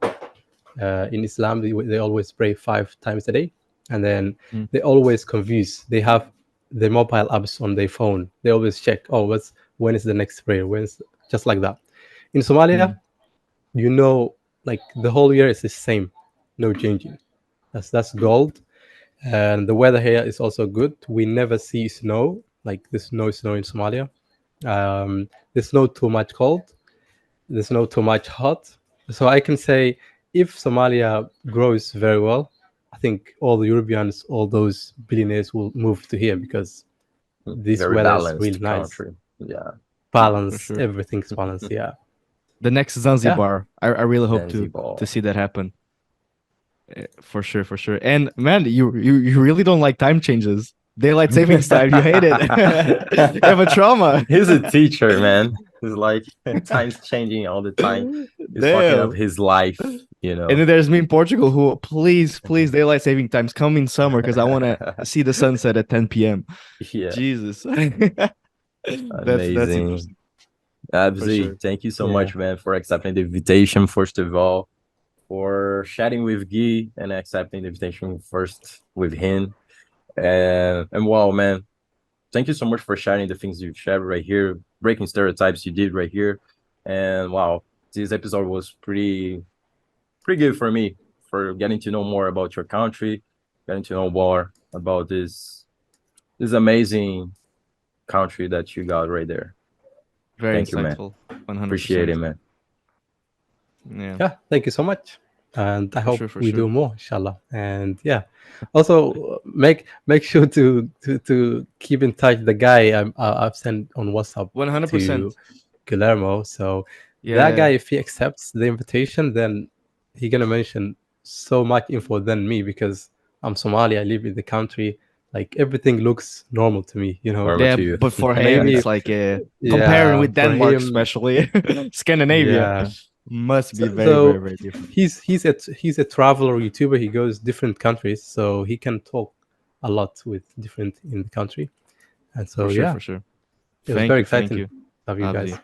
in Islam they always pray 5 times a day, and then Mm. they always confuse. They have the mobile apps on their phone. They always check. Oh, when is the next prayer? When's just like that. In Somalia, Mm. you know, like the whole year is the same, no changing. That's gold. And the weather here is also good. We never see snow, like there's no snow in Somalia. There's no too much cold, there's no too much hot. So I can say if Somalia grows very well, I think all the Europeans, all those billionaires will move to here because this Very weather is really balanced nice. country. Yeah. For Balance, sure. everything's balanced. Yeah. The next Yeah. Zanzibar, I really hope Zanzibar. to see that happen. For sure, for sure. And man, you really don't like time changes. Daylight savings time, you hate it. You have a trauma. He's a teacher, man. He's like time's changing all the time. He's fucking up Damn. his life, you know. And then there's me in Portugal who please daylight saving times come in summer because I want to see the sunset at 10 p.m. Yeah, Jesus. That's amazing. interesting. Abzi, sure. thank you so Yeah. much, man, for accepting the invitation, first of all, for chatting with Guy and accepting the invitation first with him. And wow, man, thank you so much for sharing the things you shared right here, breaking stereotypes you did right here. And wow, this episode was pretty good for me, for getting to know more about your country, getting to know more about this amazing country that you got right there. Very Thank you, man. insightful. 100%. Appreciate it, man. Yeah. Yeah, thank you so much, and I hope sure, for we sure. do more, inshallah. And yeah, also make sure to keep in touch. The guy I've sent on WhatsApp 100%. to Guillermo. So that Yeah. guy, if he accepts the invitation, then he gonna mention so much info than me because I'm Somali. I live in the country. like everything looks normal to me, you know. Normal Yeah, to you. but for And him, maybe it's like comparing yeah, with for Denmark, him, especially Scandinavia, yeah. must be So, very, very, so very different. he's a traveler YouTuber. He goes different countries, so he can talk a lot with different in the country. And For so sure, yeah, for sure. it was Thank very you, thank exciting you, to have you Abdi. guys.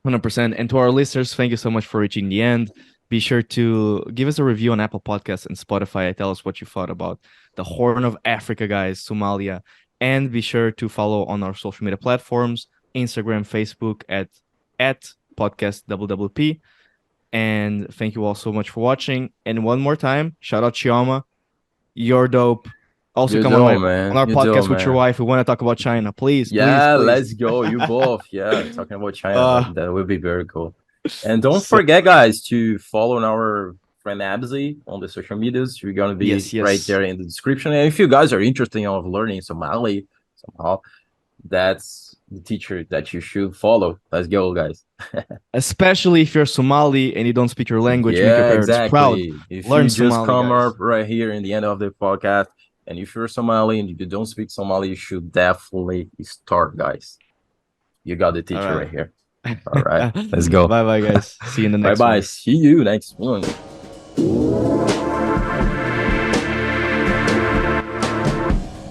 100%. And to our listeners, thank you so much for reaching the end. Be sure to give us a review on Apple Podcasts and Spotify. Tell us what you thought about the Horn of Africa, guys, Somalia. And be sure to follow on our social media platforms, Instagram, Facebook at podcast WWP. And thank you all so much for watching. And one more time, shout out Chioma. You're dope. Also, You come on do, on man. our You do, podcast with your man. wife. We want to talk about China. Please, please, Yeah, please. let's go. You both. Yeah, talking about China. Uh, That would be very cool. And don't so forget, guys, to follow our friend Abzi on the social medias. We're gonna be yes, right yes. there in the description. And if you guys are interested in learning Somali somehow, that's the teacher that you should follow. Let's go, guys. Especially if you're Somali and you don't speak your language, make your Yeah, parents proud. exactly. If Learn you just Somali, come guys. up right here in the end of the podcast, and if you're Somali and you don't speak Somali, you should definitely start, guys. You got the All teacher right. right here. All right, let's Bye go. bye, guys. See you in the Bye next bye. one. See you next one.